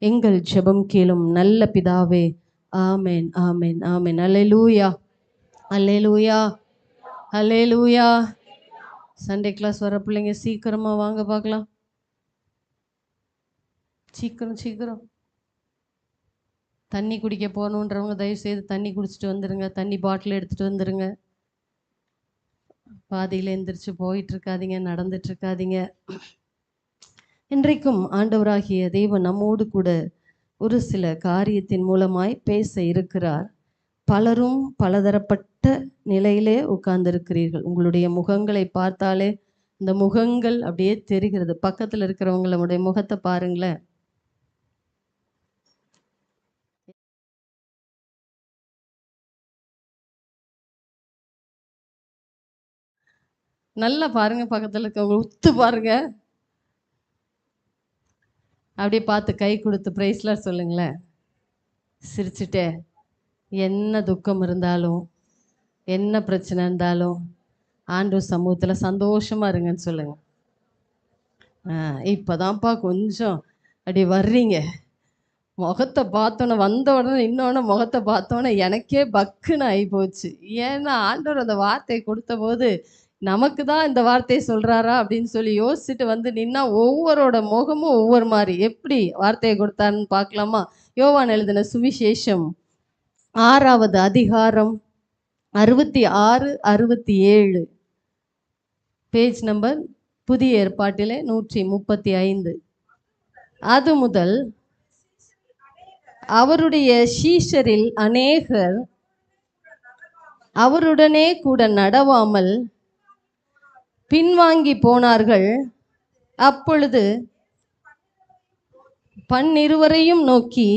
எங்கள் ஜெபம் கேளும் நல்ல பிதாவே. ஆமென், ஆமென், ஆமென். அல்லேலூயா, அல்லேலூயா, அல்லேலூயா. சண்டே கிளாஸ் வர பிள்ளைங்க சீக்கிரமா வாங்க பார்க்கலாம். சீக்கிரம் சீக்கிரம். தண்ணி குடிக்க போகணுன்றவங்க தயவு செய்து தண்ணி குடிச்சிட்டு வந்துடுங்க. தண்ணி பாட்டில் எடுத்துகிட்டு வந்துடுங்க. பாதியில் எந்திரிச்சு போயிட்டு இருக்காதீங்க, நடந்துட்டு இருக்காதீங்க. இன்றைக்கும் ஆண்டவராகிய தேவன் நம்மோடு கூட ஒரு சில காரியத்தின் மூலமாய் பேச இருக்கிறார். பலரும் பலதரப்பட்ட நிலையிலே உட்கார்ந்திருக்கிறீர்கள். உங்களுடைய முகங்களை பார்த்தாலே இந்த முகங்கள் அப்படியே தெரிகிறது. பக்கத்தில் இருக்கிறவங்களுடைய முகத்தை பாருங்களேன். நல்லா பாருங்க, பக்கத்தில் இருக்கவங்க உத்து பாருங்க. அப்படியே பார்த்து கை கொடுத்து பிரைஸ்லாம் சொல்லுங்களேன். சிரிச்சுட்டே என்ன துக்கம் இருந்தாலும் என்ன பிரச்சனை இருந்தாலும் ஆண்டவர் சமூகத்தில் சந்தோஷமா இருங்கன்னு சொல்லுங்க. இப்போதான்ப்பா கொஞ்சம் அப்படி வர்றீங்க. முகத்தை பார்த்தோன்னே வந்த உடனே இன்னொன்று முகத்தை பார்த்தோன்னே எனக்கே பக்குன்னு ஆகி போச்சு. ஏன்னா ஆண்டவர் அந்த வார்த்தையை கொடுத்த போது நமக்கு தான் இந்த வார்த்தையை சொல்கிறாரா அப்படின்னு சொல்லி யோசிச்சுட்டு வந்து நின்னா ஒவ்வொருவரோட முகமும் ஒவ்வொரு மாதிரி. எப்படி வார்த்தையை கொடுத்தான்னு பார்க்கலாமா? யோவான் எழுதின சுவிசேஷம் 6வது அதிகாரம் 66, 67, பேஜ் நம்பர் புதிய ஏற்பாட்டிலே 135. அது முதல் அவருடைய சீஷரில் அநேகர் அவருடனே கூட நடவாமல் பின்வாங்கி போனார்கள். அப்பொழுது 12 நோக்கி,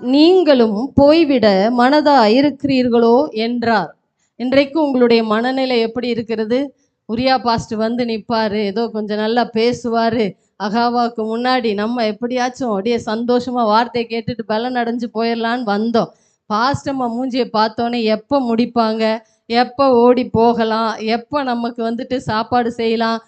நீங்களும் போய்விட மனதா இருக்கிறீர்களோ என்றார். இன்றைக்கு உங்களுடைய மனநிலை எப்படி இருக்கிறது? உரியா பாஸ்ட் வந்து நிற்பாரு, ஏதோ கொஞ்சம் நல்லா பேசுவார். அகாவாவுக்கு முன்னாடி நம்ம எப்படியாச்சும் அப்படியே சந்தோஷமாக வார்த்தையை கேட்டுட்டு பலன் அடைஞ்சு போயிடலான்னு வந்தோம். பாஸ்டம்மா மூஞ்சியை பார்த்தோன்னே எப்போ முடிப்பாங்க, எப்போ ஓடி போகலாம், எப்போ நமக்கு வந்துட்டு சாப்பாடு செய்யலாம்.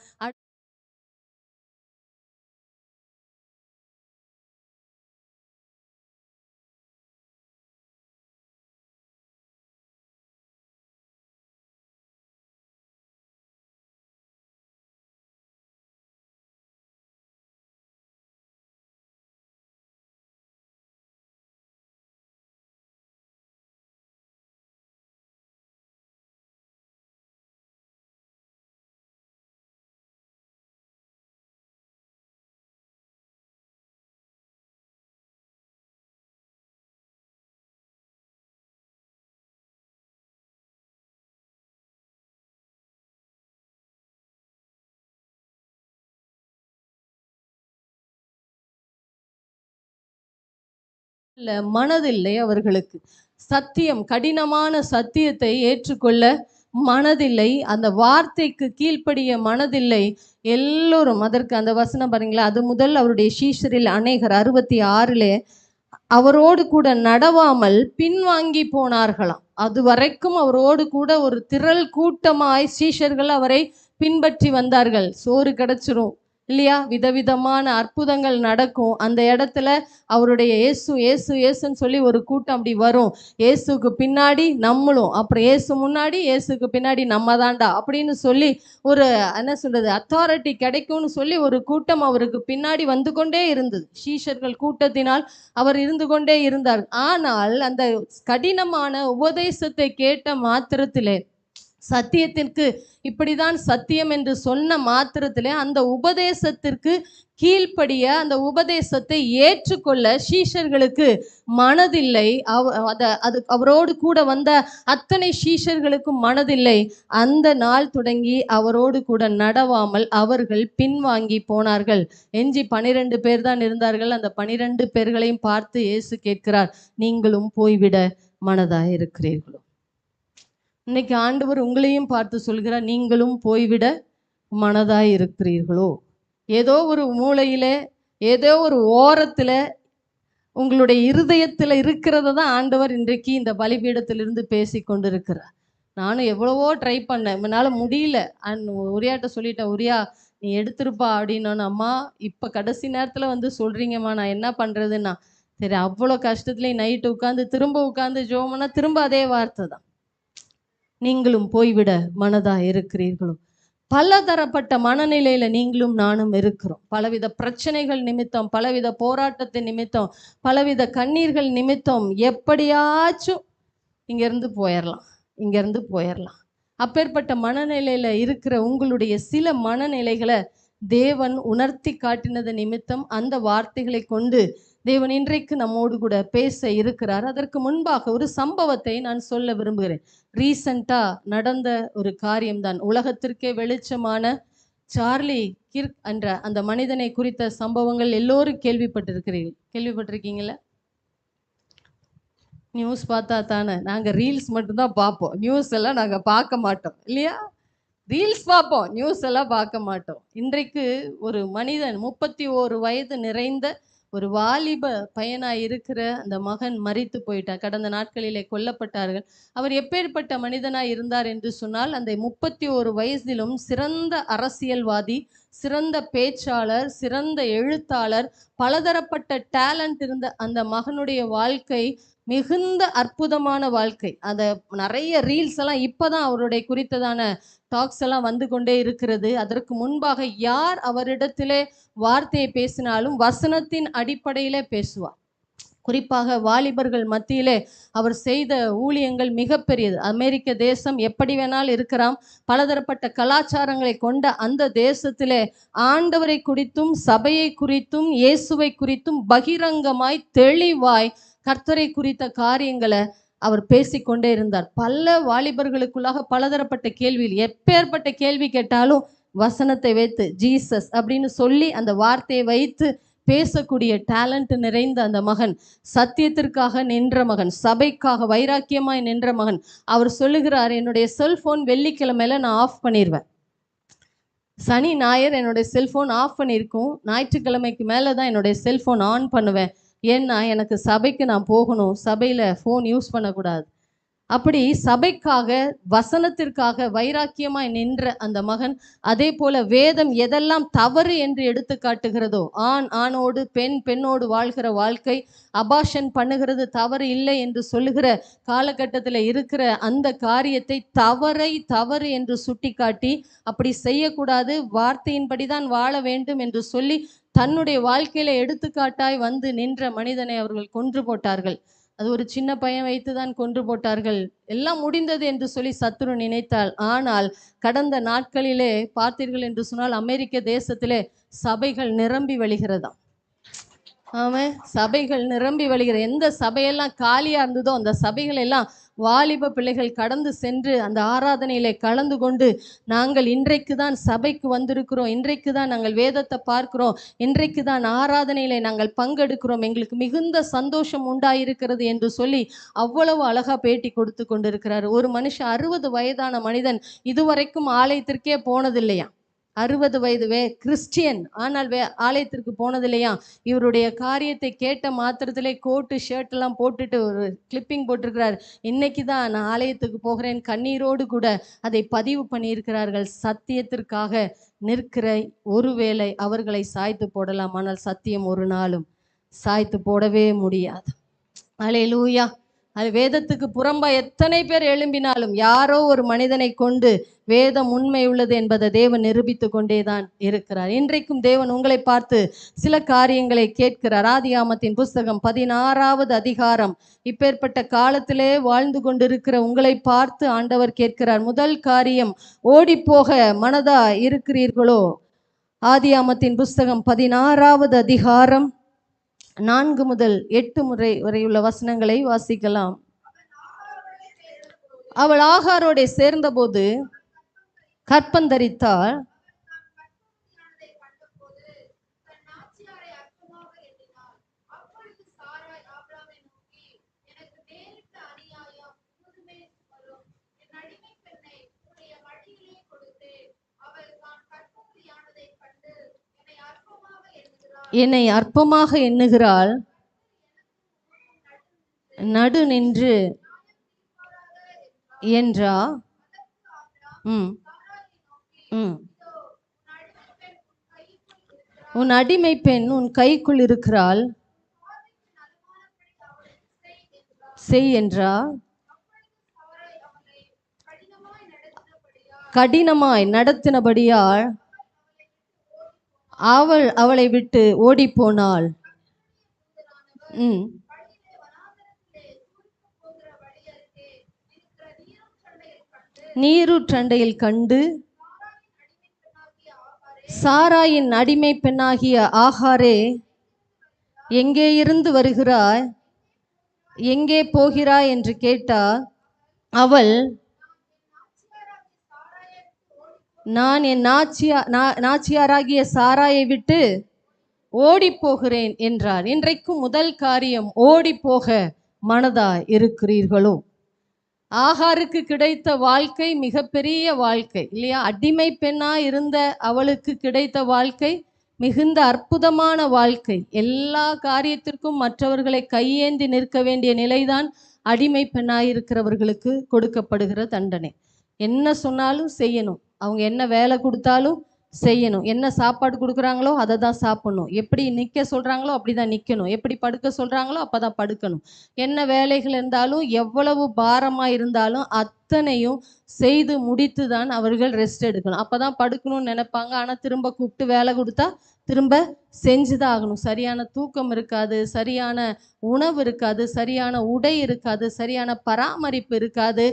மனதில்லை அவர்களுக்கு. சத்தியம், கடினமான சத்தியத்தை ஏற்றுக்கொள்ள மனதில்லை. அந்த வார்த்தைக்கு கீழ்ப்படிய மனதில்லை. எல்லோரும் அதற்கு அந்த வசனம் பாருங்களா, அது முதல் அவருடைய சீஷரில் அநேகர் 66 அவரோடு கூட நடவாமல் பின்வாங்கி போனார்களாம். அது வரைக்கும் அவரோடு கூட ஒரு திரள் கூட்டமாய் சீஷர்கள் அவரை பின்பற்றி வந்தார்கள். சோறு கிடைச்சிரும் இல்லையா, விதவிதமான அற்புதங்கள் நடக்கும். அந்த இடத்துல அவருடைய இயேசு இயேசு இயேசுன்னு சொல்லி ஒரு கூட்டம் அப்படி வரும். இயேசுக்கு பின்னாடி நம்மளும், அப்புறம் இயேசு முன்னாடி இயேசுக்கு பின்னாடி நம்ம தாண்டா அப்படின்னு சொல்லி ஒரு என்ன சொல்றது, அத்தாரிட்டி கிடைக்கும்னு சொல்லி ஒரு கூட்டம் அவருக்கு பின்னாடி வந்து கொண்டே இருந்தது. சீஷர்கள் கூட்டத்தினால் அவர் இருந்து கொண்டே இருந்தார். ஆனால் அந்த கடினமான உபதேசத்தை கேட்ட மாத்திரத்திலே, சத்தியத்திற்கு இப்படிதான் சத்தியம் என்று சொன்ன மாத்திரத்திலே அந்த உபதேசத்திற்கு கீழ்ப்படிய, அந்த உபதேசத்தை ஏற்றுக்கொள்ள சீஷர்களுக்கு மனதில்லை. அது அவரோடு கூட வந்த அத்தனை சீஷர்களுக்கும் மனதில்லை. அந்த நாள் தொடங்கி அவரோடு கூட நடவாமல் அவர்கள் பின்வாங்கி போனார்கள். எஞ்சி 12 பேர் தான் இருந்தார்கள். அந்த 12 பேர்களையும் பார்த்து இயேசு கேட்கிறார், நீங்களும் போய்விட மனதாக இருக்கிறீர்களோ? இன்னைக்கு ஆண்டவர் உங்களையும் பார்த்து சொல்கிறார், நீங்களும் போய்விட மனதாய் இருக்கிறீர்களோ? ஏதோ ஒரு மூலையில, ஏதோ ஒரு ஓரத்தில் உங்களுடைய இருதயத்தில் இருக்கிறத தான் ஆண்டவர் இன்றைக்கு இந்த பலிபீடத்திலிருந்து பேசி கொண்டிருக்கிறார். நானும் எவ்வளவோ ட்ரை பண்ணேன், என்னால் முடியல. உரியாட்ட சொல்லிட்டேன், உரியா நீ எடுத்திருப்பா அப்படின்னோன்னு, அம்மா இப்போ கடைசி நேரத்தில் வந்து சொல்கிறீங்கம்மா, நான் என்ன பண்ணுறதுன்னா, சரி அவ்வளோ கஷ்டத்துலேயும் நைட்டு உட்காந்து திரும்ப உட்காந்து ஜோமனா திரும்ப அதே வார்த்தை தான், நீங்களும் போய்விட மனதா இருக்கிறீர்களோ. பலதரப்பட்ட மனநிலையில நீங்களும் நானும் இருக்கிறோம். பலவித பிரச்சனைகள் நிமித்தம், பலவித போராட்டத்தின் நிமித்தம், பலவித கண்ணீர்கள் நிமித்தம் எப்படியாச்சும் இங்கேருந்து போயிடலாம், இங்கேருந்து போயிடலாம். அப்பேற்பட்ட மனநிலையில இருக்கிற உங்களுடைய சில மனநிலைகளை தேவன் உணர்த்தி காட்டினது நிமித்தம் அந்த வார்த்தைகளை கொண்டு தேவன் இன்றைக்கு நம்மோடு கூட பேச இருக்கிறார். அதற்கு முன்பாக ஒரு சம்பவத்தை நான் சொல்ல விரும்புகிறேன். ரீசண்டாக நடந்த ஒரு காரியம்தான். உலகத்திற்கே வெளிச்சமான சார்லி கிர்க் என்ற அந்த மனிதனை குறித்த சம்பவங்கள் எல்லோரும் கேள்விப்பட்டிருக்கீங்களா? நியூஸ் பார்த்தா தானே, நாங்கள் ரீல்ஸ் மட்டும்தான் பார்ப்போம், நியூஸ் எல்லாம் நாங்கள் பார்க்க மாட்டோம் இல்லையா? ரீல்ஸ் பார்ப்போம், நியூஸ் எல்லாம் பார்க்க மாட்டோம். இன்றைக்கு ஒரு மனிதன் 31 வயது நிறைந்த ஒரு வாலிப பையனாய் இருக்கிற அந்த மகன் மரித்து போயிட்டார். கடந்த நாட்களிலே கொல்லப்பட்டார்கள். அவர் எப்பேற்பட்ட மனிதனாய் இருந்தார் என்று சொன்னால், அந்த 31 வயதிலும் சிறந்த அரசியல்வாதி, சிறந்த பேச்சாளர், சிறந்த எழுத்தாளர், பலதரப்பட்ட டேலண்ட் இருந்த அந்த மகனுடைய வாழ்க்கை மிகுந்த அற்புதமான வாழ்க்கை. அந்த நிறைய ரீல்ஸ் எல்லாம் இப்போதான் அவருடைய குறித்ததான டாக்ஸ் எல்லாம் வந்து கொண்டே இருக்கிறது. அதற்கு முன்பாக யார் அவரிடத்திலே வார்த்தையை பேசினாலும் வசனத்தின் அடிப்படையிலே பேசுவார். குறிப்பாக வாலிபர்கள் மத்தியிலே அவர் செய்த ஊழியங்கள் மிகப்பெரியது. அமெரிக்க தேசம் எப்படி வேணாலும் இருக்கலாம், பலதரப்பட்ட கலாச்சாரங்களை கொண்ட அந்த தேசத்திலே ஆண்டவரை குறித்தும் சபையை குறித்தும் இயேசுவை குறித்தும் பகிரங்கமாய் தெளிவாய் கர்த்தரை குறித்த காரியங்களை அவர் பேசிக்கொண்டே இருந்தார். பல வாலிபர்களுக்குள்ளாக பலதரப்பட்ட கேள்வியில் எப்பேற்பட்ட கேள்வி கேட்டாலும் வசனத்தை வைத்து ஜீசஸ் அப்படின்னு சொல்லி அந்த வார்த்தையை வைத்து பேசக்கூடிய டேலண்ட் நிறைந்த அந்த மகன், சத்தியத்திற்காக நின்ற மகன், சபைக்காக வைராக்கியமாய் நின்ற மகன். அவர் சொல்லுகிறார், என்னுடைய செல்போன் வெள்ளிக்கிழமையில நான் ஆஃப் பண்ணிடுவேன். சனி ஞாயிறு என்னுடைய செல்ஃபோன் ஆஃப் பண்ணியிருக்கும், ஞாயிற்றுக்கிழமைக்கு மேலே தான் என்னுடைய செல்ஃபோன் ஆன் பண்ணுவேன். ஏன்னா எனக்கு சபைக்கு நான் போகணும், சபையில் ஃபோன் யூஸ் பண்ணக்கூடாது. அப்படி சபைக்காக வசனத்திற்காக வைராக்கியமாய் நின்ற அந்த மகன், அதே போல வேதம் எதெல்லாம் தவறு என்று எடுத்து காட்டுகிறதோ, ஆண் ஆணோடு பெண் பெண்ணோடு வாழ்கிற வாழ்க்கை, அபாஷன் பண்ணுகிறது தவறு இல்லை என்று சொல்லுகிற காலகட்டத்தில் இருக்கிற அந்த காரியத்தை தவறு என்று சுட்டி காட்டி, அப்படி செய்யக்கூடாது, வார்த்தையின்படி தான் வாழ வேண்டும் என்று சொல்லி தன்னுடைய வாழ்க்கையில எடுத்துக்காட்டாய் வந்து நின்ற மனிதனை அவர்கள் கொன்று போட்டார்கள். அது ஒரு சின்ன பையன் வைத்து தான் கொன்று போட்டார்கள். எல்லாம் முடிந்தது என்று சொல்லி சத்துரு நினைத்தாள். ஆனால் கடந்த நாட்களிலே பார்த்தீர்கள் என்று சொன்னால் அமெரிக்க தேசத்திலே சபைகள் நிரம்பி வழிகிறதாம். ஆமாம், சபைகள் நிரம்பி வழிகிற எந்த சபையெல்லாம் காலியாக இருந்ததோ அந்த சபைகள் எல்லாம் வாலிப பிள்ளைகள் கடந்து சென்று அந்த ஆராதனையிலே கலந்து கொண்டு, நாங்கள் இன்றைக்கு தான் சபைக்கு வந்திருக்கிறோம், இன்றைக்கு தான் நாங்கள் வேதத்தை பார்க்கிறோம், இன்றைக்கு தான் ஆராதனையிலே நாங்கள் பங்கெடுக்கிறோம், எங்களுக்கு மிகுந்த சந்தோஷம் உண்டாயிருக்கிறது என்று சொல்லி அவ்வளவு அழகா பேட்டி கொடுத்து கொண்டிருக்கிறார். ஒரு மனுஷன் 60 வயதான மனிதன் இதுவரைக்கும் ஆலயத்திற்கே போனதில்லையா? 60 வயது கிறிஸ்டியன், ஆனால் ஆலயத்திற்கு போனதில்லையா? இவருடைய காரியத்தை கேட்ட மாத்திரத்திலே கோட்டு ஷர்ட் எல்லாம் போட்டுட்டு ஒரு கிளிப்பிங் போட்டிருக்கிறார். இன்னைக்கு தான் நான் ஆலயத்துக்கு போகிறேன், கண்ணீரோடு கூட அதை பதிவு பண்ணியிருக்கிறார்கள். சத்தியத்திற்காக நிற்கிற ஒருவேளை அவர்களை சாய்த்து போடலாம், ஆனால் சத்தியம் ஒரு நாளும் சாய்த்து போடவே முடியாது. அல்லேலூயா. அது வேதத்துக்கு புறம்பா எத்தனை பேர் எழும்பினாலும் யாரோ ஒரு மனிதனை கொண்டு வேதம் உண்மை உள்ளது என்பதை தேவன் நிரூபித்து கொண்டே தான் இருக்கிறார். இன்றைக்கும் தேவன் உங்களை பார்த்து சில காரியங்களை கேட்கிறார். ஆதியாமத்தின் புஸ்தகம் 16வது அதிகாரம். இப்பேற்பட்ட காலத்திலே வாழ்ந்து கொண்டிருக்கிற உங்களை பார்த்து ஆண்டவர் கேட்கிறார். முதல் காரியம், ஓடி போக மனதா இருக்கிறீர்களோ? ஆதியாமத்தின் புஸ்தகம் 16வது அதிகாரம் 4 முதல் 8 முறை வரையுள்ள வசனங்களை வாசிக்கலாம். அவள் ஆகாரோட சேர்ந்தபோது கற்பந்தரித்தாள். என்னை அற்பமாக எண்ணுகிறாள், நடு நின்று என்றா. உன் அடிமை பெண் உன் கைக்குள் இருக்கிறாள், செய் என்றார். கடினமாய் நடத்தினபடியால் அவளை விட்டு ஓடி போனாள். நீரூற்றண்டையில் கண்டு சாராயின் அடிமை பெண்ணாகிய ஆகாரே, எங்கே இருந்து வருகிறாய், எங்கே போகிறாய் என்று கேட்டார். அவள், நான் என் நாச்சியாராகிய சாராயை விட்டு ஓடி போகிறேன் என்றார். இன்றைக்கும் முதல் காரியம், ஓடி போக மனதாய் இருக்கிறீர்களோ? ஆகாருக்கு கிடைத்த வாழ்க்கை மிகப்பெரிய வாழ்க்கை இல்லையா? அடிமை பெண்ணா இருந்த அவளுக்கு கிடைத்த வாழ்க்கை மிகுந்த அற்புதமான வாழ்க்கை. எல்லா காரியத்திற்கும் மற்றவர்களை கையேந்தி நிற்க வேண்டிய நிலைதான் அடிமை பெண்ணாயிருக்கிறவர்களுக்கு கொடுக்கப்படுகிற தண்டனை. என்ன சொன்னாலும் செய்யணும், அவங்க என்ன வேலை கொடுத்தாலும் செய்யணும், என்ன சாப்பாடு கொடுக்குறாங்களோ அதை தான் சாப்பிடணும், எப்படி நிற்க சொல்கிறாங்களோ அப்படி தான் நிற்கணும், எப்படி படுக்க சொல்கிறாங்களோ அப்போ தான் படுக்கணும், என்ன வேலைகள் இருந்தாலும் எவ்வளவு பாரமாக இருந்தாலும் அத்தனையும் செய்து முடித்து தான் அவர்கள் ரெஸ்ட் எடுக்கணும். அப்போ தான் படுக்கணும்னு நினைப்பாங்க. ஆனால் திரும்ப கூப்பிட்டு வேலை கொடுத்தா திரும்ப செஞ்சுதான் ஆகணும். சரியான தூக்கம் இருக்காது, சரியான உணவு இருக்காது, சரியான உடை இருக்காது, சரியான பராமரிப்பு இருக்காது.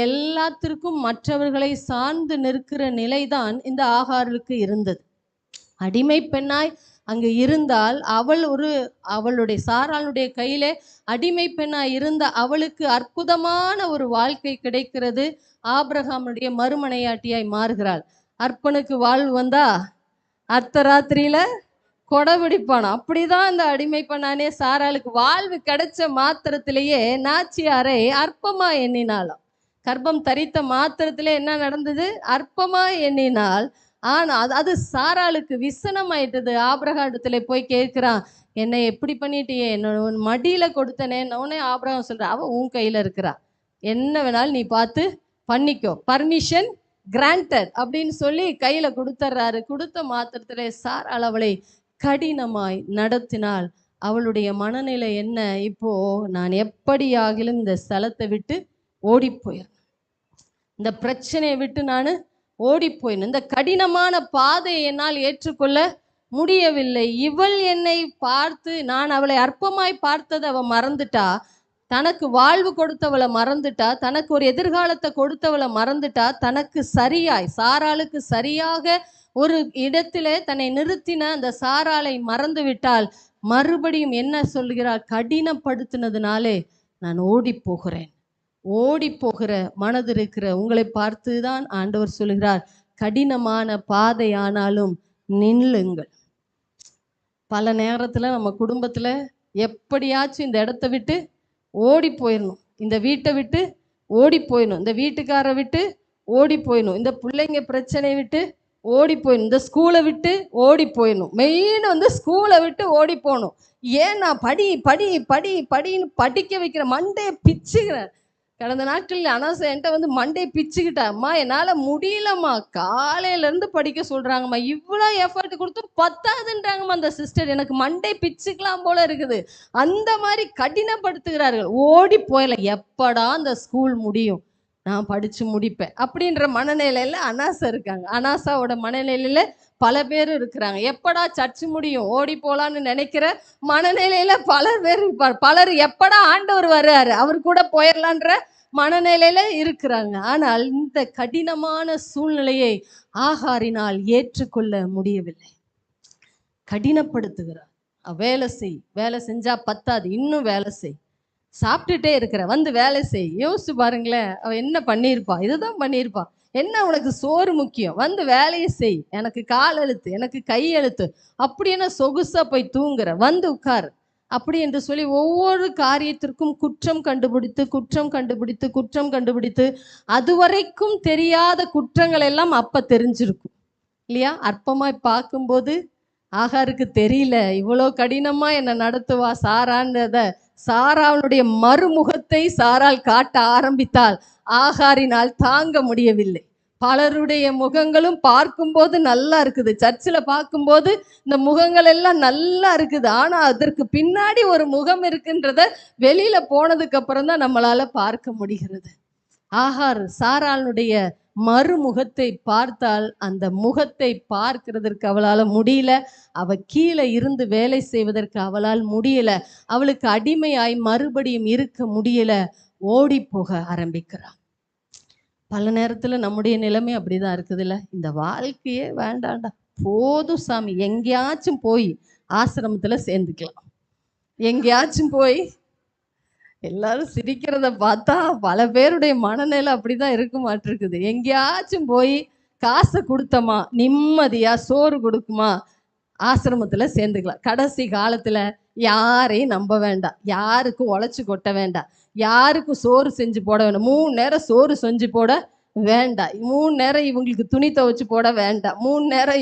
எல்லாத்திற்கும் மற்றவர்களை சார்ந்து நிற்கிற நிலைதான் இந்த ஆகாருக்கு இருந்தது. அடிமை பெண்ணாய் அங்கு இருந்தால் அவளுடைய சாராளுடைய கையிலே அடிமை பெண்ணாய் இருந்த அவளுக்கு அற்புதமான ஒரு வாழ்க்கை கிடைக்கிறது. ஆபிரகாமுடைய மறுமனையாட்டியாய் மாறுகிறாள். அர்ப்பனுக்கு வாழ்வு வந்தா அர்த்த ராத்திரியில கொடை பிடிப்பான். அப்படிதான் இந்த அடிமை பெண்ணானே சாராளுக்கு வாழ்வு கிடைச்ச மாத்திரத்திலேயே நாச்சியாரை அற்பமா எண்ணினாலும், கர்ப்பம் தரித்த மாத்திரத்திலே என்ன நடந்தது? அற்பமா எண்ணினால். ஆனால் அது சாராளுக்கு விசனம் ஆயிட்டது. ஆபிரகாமிடத்துல போய் கேட்கிறான், என்னை எப்படி பண்ணிட்டியே, என்னோட மடியில கொடுத்தனே. உடனே ஆபிரகாம் சொல்ற, அவ உன் கையில இருக்கிறா, என்ன வேணாலும் நீ பார்த்து பண்ணிக்கோ, பர்மிஷன் கிராண்டட் அப்படின்னு சொல்லி கையில கொடுத்துட்றாரு. கொடுத்த மாத்திரத்திலே சாராள் அவளை கடினமாய் நடத்தினாள். அவளுடைய மனநிலை என்ன? இப்போ நான் எப்படியாகிலும் இந்த ஸ்தலத்தை விட்டு ஓடி போயிடணும், இந்த பிரச்சனையை விட்டு நான் ஓடி போயிடணும், இந்த கடினமான பாதையை என்னால் ஏற்றுக்கொள்ள முடியவில்லை. இவள் என்னை பார்த்து, நான் அவளை அற்பமாய் பார்த்ததை அவள் மறந்துட்டா, தனக்கு வாழ்வு கொடுத்தவளை மறந்துட்டா, தனக்கு ஒரு எதிர்காலத்தை கொடுத்தவளை மறந்துட்டா, தனக்கு சரியாய் சாராளுக்கு சரியாக ஒரு இடத்திலே தன்னை நிறுத்தின அந்த சாராளை மறந்து விட்டால் மறுபடியும் என்ன சொல்கிறாள்? கடினப்படுத்தினதுனாலே நான் ஓடி போகிறேன். ஓடி போகிற மனது இருக்கிற உங்களை பார்த்து தான் ஆண்டவர் சொல்கிறார், கடினமான பாதையானாலும் நில்லுங்கள். பல நேரத்தில் நம்ம குடும்பத்தில் எப்படியாச்சும் இந்த இடத்த விட்டு ஓடி போயிடணும், இந்த வீட்டை விட்டு ஓடி போயிடணும், இந்த வீட்டுக்காரை விட்டு ஓடி போயிடணும், இந்த பிள்ளைங்க பிரச்சனையை விட்டு ஓடி போயிடணும், இந்த ஸ்கூலை விட்டு ஓடி போயிடணும். மெயின் ஸ்கூலை விட்டு ஓடி போகணும். ஏன் நான் படி படி படி படின்னு படிக்க வைக்கிற மண்டையை பிச்சுக்கிறேன். கடந்த நாட்களில் அனாசை என்கிட்ட மண்டே பிச்சுக்கிட்டா, அம்மா என்னால் முடியலம்மா, காலையிலேருந்து படிக்க சொல்கிறாங்கம்மா, இவ்வளோ எஃபர்ட் கொடுத்து பத்தாதுன்றாங்கம்மா அந்த சிஸ்டர், எனக்கு மண்டே பிச்சுக்கலாம் போல இருக்குது. அந்த மாதிரி கடினப்படுத்துகிறார்கள். ஓடி போயிடல, எப்படா அந்த ஸ்கூல் முடியும், நான் படித்து முடிப்பேன் அப்படின்ற மனநிலையில் அனாசா இருக்காங்க. அனாசாவோட மனநிலையில் பல பேர் இருக்கிறாங்க. எப்படா சர்ச்சு முடியும், ஓடி போகலான்னு நினைக்கிற மனநிலையில் பல பேர் இருப்பார். பலர் எப்படா ஆண்டவர் வர்றாரு, அவர் கூட போயிடலான்ற மனநிலையில இருக்கிறாங்க. ஆனால் இந்த கடினமான சூழ்நிலையை ஆகாரினால் ஏற்றுக்கொள்ள முடியவில்லை. கடினப்படுத்துகிறார். வேலை செய், வேலை செஞ்சா பத்தாது, இன்னும் வேலை செய், சாப்பிட்டுட்டே இருக்கிற, வேலை செய். யோசிச்சு பாருங்களேன், அவ என்ன பண்ணியிருப்பா? இதுதான் பண்ணியிருப்பா. என்ன உனக்கு சோறு முக்கியம், வேலையை செய், எனக்கு கால் எழுத்து, எனக்கு கை எழுத்து, அப்படின்னா சொகுசா போய் தூங்குற, உட்கார் அப்படி என்று சொல்லி ஒவ்வொரு காரியத்திற்கும் குற்றம் கண்டுபிடித்து குற்றம் கண்டுபிடித்து குற்றம் கண்டுபிடித்து அதுவரைக்கும் தெரியாத குற்றங்கள் எல்லாம் அப்ப தெரிஞ்சிருக்கும் இல்லையா? அற்பமாய் பார்க்கும்போது ஆகாருக்கு தெரியல, இவ்வளோ கடினமா என்னை நடத்துவா சாரான்றத. சாராளுடைய மறுமுகத்தை சாரால் காட்ட ஆரம்பித்தால் ஆகாரினால் தாங்க முடியவில்லை. பலருடைய முகங்களும் பார்க்கும்போது நல்லா இருக்குது, சர்ச்சில் பார்க்கும்போது இந்த முகங்கள் எல்லாம் நல்லா இருக்குது. ஆனா அதற்கு பின்னாடி ஒரு முகம் இருக்குன்றத வெளியில போனதுக்கு அப்புறம் தான் நம்மளால பார்க்க முடிகிறது. ஆகார் சாராளுடைய மறுமுகத்தை பார்த்தால் அந்த முகத்தை பார்க்கிறதற்கு அவளால் முடியல. அவ கீழே இருந்து வேலை செய்வதற்கு அவளால் முடியல. அவளுக்கு அடிமையாய் மறுபடியும் இருக்க முடியல. ஓடி போக ஆரம்பிக்கிறாள். பல நேரத்துல நம்முடைய நிலைமை அப்படிதான் இருக்குதுல்ல. இந்த வாழ்க்கையே வேண்டாண்டா, போதும் சாமி, எங்கேயாச்சும் போய் ஆசிரமத்துல சேர்ந்துக்கலாம், எங்கேயாச்சும் போய். எல்லாரும் சிரிக்கிறத பார்த்தா பல பேருடைய மனநிலை அப்படிதான் இருக்க மாட்டிருக்குது. எங்கேயாச்சும் போய் காசை கொடுத்தோமா, நிம்மதியா சோறு கொடுக்குமா, ஆசிரமத்துல சேர்ந்துக்கலாம். கடைசி காலத்துல யாரையும் நம்ப வேண்டாம், யாருக்கும் உழைச்சு கொட்ட வேண்டாம், யாருக்கும் சோறு செஞ்சு போட வேண்டாம். 3 நேரம் சோறு செஞ்சு போட வேண்டாம், 3 நேரம் இவங்களுக்கு துணி துவைச்சு போட வேண்டாம், 3 நேரம்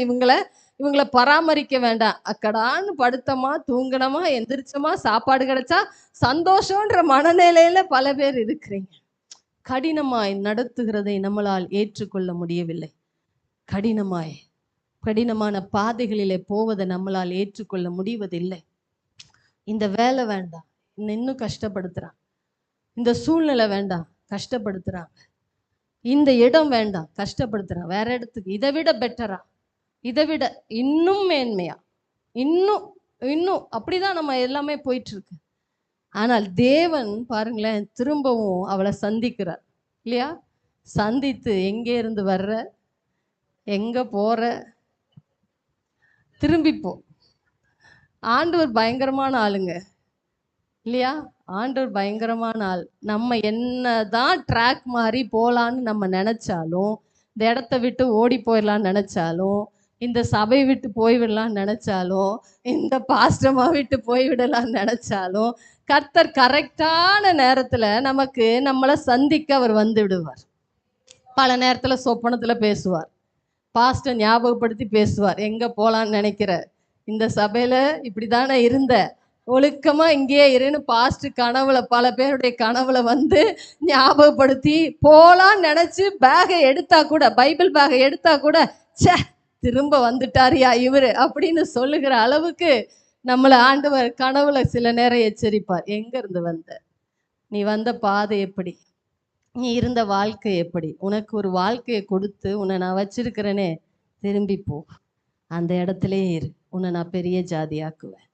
இவங்களை பராமரிக்க வேண்டாம். அக்கடான்னு படுத்தமா, தூங்கணுமா, எந்திரிச்சோமா, சாப்பாடு கிடைச்சா சந்தோஷன்ற மனநிலையில பல பேர் இருக்கிறீங்க. கடினமாய் நடத்துகிறதை நம்மளால் ஏற்றுக்கொள்ள முடியவில்லை. கடினமான பாதைகளிலே போவதை நம்மளால் ஏற்றுக்கொள்ள முடிவதில்லை. இந்த வேலை வேண்டாம், இன்னும் கஷ்டப்படுத்துறான். இந்த சூழ்நிலை வேண்டாம், கஷ்டப்படுத்துறாங்க. இந்த இடம் வேண்டாம், கஷ்டப்படுத்துறான். வேற இடத்துக்கு இதை விட பெட்டரா, இதை விட இன்னும் மேன்மையா, இன்னும் இன்னும் அப்படிதான் நம்ம எல்லாமே போயிட்டு இருக்கு. ஆனால் தேவன் பாருங்களேன், திரும்பவும் அவளை சந்திக்கிறார் இல்லையா? சந்தித்து, எங்கே இருந்து வர்ற, எங்க போற, திரும்பிப்போ. ஆண்டவர் பயங்கரமான ஆளுங்க இல்லையா? ஆண்டவர் பயங்கரமான ஆள். நம்ம என்னதான் ட்ராக் மாதிரி போகலான்னு நம்ம நினைச்சாலும், இந்த இடத்த விட்டு ஓடி போயிடலான்னு நினைச்சாலும், இந்த சபை விட்டு போய்விடலான்னு நினைச்சாலும், இந்த பாஸ்டமா விட்டு போய்விடலான்னு நினைச்சாலும், கர்த்தர் கரெக்டான நேரத்துல நமக்கு நம்மளை சந்திக்க அவர் வந்து விடுவார். பல நேரத்துல சொப்பனத்துல பேசுவார், பாஸ்டர் ஞாபகப்படுத்தி பேசுவார். எங்க போலான்னு நினைக்கிற, இந்த சபையில இப்படிதானே இருந்த, ஒழுக்கமா இங்கேயே இருன்னு பாஸ்டர் கனவுல, பல பேருடைய கனவுல வந்து ஞாபகப்படுத்தி போலான்னு நினைச்சு பேகை எடுத்தா கூட, பைபிள் பேகை எடுத்தா கூட, சே திரும்ப வந்துட்டாரியா இவரு அப்படின்னு சொல்லுகிற அளவுக்கு நம்மளை ஆண்டவர் கனவுல சில நேரம் எச்சரிப்பார். எங்க இருந்து வந்த, நீ வந்த பாதை எப்படி, நீ இருந்த வாழ்க்கை எப்படி, உனக்கு ஒரு வாழ்க்கையை கொடுத்து உன்னை நான் வச்சிருக்கிறேனே, திரும்பி போ, அந்த இடத்துலயே இரு, உன்னை நான் பெரிய ஜாதியாக்குவேன்.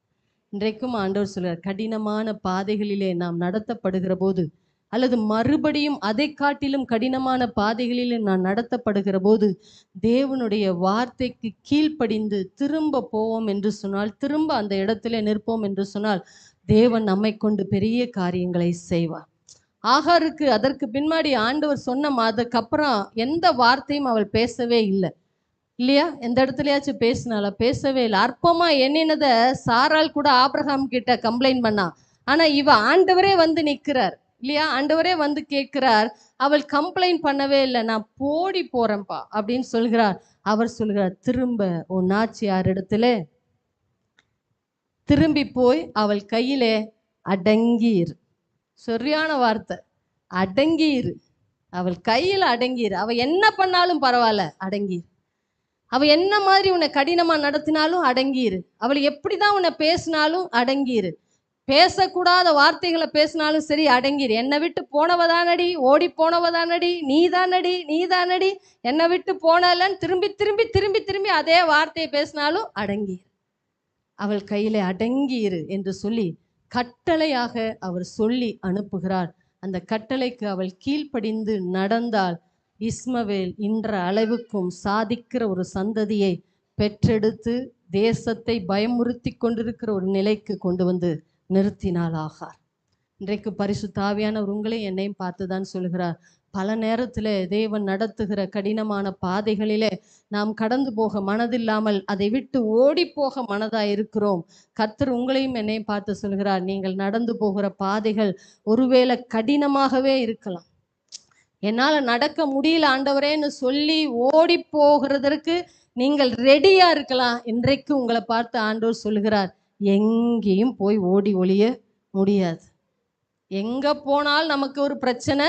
இன்றைக்கும் ஆண்டவர் சொல்றார், கடினமான பாதைகளிலே நாம் நடத்தப்படுகிற போது, அல்லது மறுபடியும் அதை காட்டிலும் கடினமான பாதைகளிலே நான் நடத்தப்படுகிற போது, தேவனுடைய வார்த்தைக்கு கீழ்ப்படிந்து திரும்ப போவோம் என்று சொன்னால், திரும்ப அந்த இடத்துல நிற்போம் என்று சொன்னால், தேவன் நம்மை கொண்டு பெரிய காரியங்களை செய்வார். ஆகாருக்கு அதற்கு பின்னாடி ஆண்டவர் சொன்ன அதுக்கப்புறம் எந்த வார்த்தையும் அவள் பேசவே இல்லை இல்லையா? எந்த இடத்துலயாச்சும் பேசினால? பேசவே இல்லை. அற்பமா எண்ணினதை சாராள் கூட ஆபிரகாம் கிட்ட கம்ப்ளைண்ட் பண்ணா. ஆனா இவ ஆண்டவரே வந்து நிற்கிறார் இல்லையா? ஆண்டவரே வந்து கேட்கிறார். அவள் கம்ப்ளைண்ட் பண்ணவே இல்லை. நான் போடி போறேன்ப்பா அப்படின்னு சொல்கிறார். அவர் சொல்கிறார், திரும்ப உன் நாச்சியார் இடத்துல திரும்பி போய் அவள் கையிலே அடங்கியிரு. சரியான வார்த்தை, அடங்கியிரு. அவள் கையில் அடங்கியிரு. அவ என்ன பண்ணாலும் பரவாயில்ல, அடங்கியிரு. அவ என்ன மாதிரி உன்னை கடினமா நடத்தினாலும் அடங்கியிரு. அவள் எப்படிதான் உன்னை பேசினாலும் அடங்கியிரு. பேசக்கூடாத வார்த்தைகளை பேசினாலும் சரி, அடங்கிரு. என்னை விட்டு போனவதானடி, ஓடி போனவதானடி, நீதானடி, என்னை விட்டு போனலன்னு திரும்பி திரும்பி திரும்பி திரும்பி அதே வார்த்தையை பேசினாலும் அடங்கிரு. அவள் கையிலே அடங்கியிரு என்று சொல்லி கட்டளையாக அவர் சொல்லி அனுப்புகிறார். அந்த கட்டளைக்கு அவள் கீழ்ப்படிந்து நடந்தால் இஸ்மவேல் இன்ற அளவுக்கும் சாதிக்கிற ஒரு சந்ததியை பெற்றெடுத்து தேசத்தை பயமுறுத்தி கொண்டிருக்கிற ஒரு நிலைக்கு கொண்டு வந்து நிறுத்தினாள் ஆகார். இன்றைக்கு பரிசுத்த ஆவியானவர் உங்களையும் என்னையும் பார்த்துதான் சொல்கிறார். பல நேரத்தில் தேவன் நடத்துகிற கடினமான பாதைகளிலே நாம் கடந்து போக மனதில்லாமல் அதை விட்டு ஓடி போக மனதாக இருக்கிறோம். கர்த்தர் உங்களையும் என்னையும் பார்த்து சொல்கிறார், நீங்கள் நடந்து போகிற பாதைகள் ஒருவேளை கடினமாகவே இருக்கலாம். என்னால் நடக்க முடியல ஆண்டவரேன்னு சொல்லி ஓடி போகிறதற்கு நீங்கள் ரெடியா இருக்கலாம். இன்றைக்கு உங்களை பார்த்து ஆண்டவர் சொல்கிறார், எங்கேயும் போய் ஓடி ஒளிய முடியாது. எங்க போனால் நமக்கு ஒரு பிரச்சனை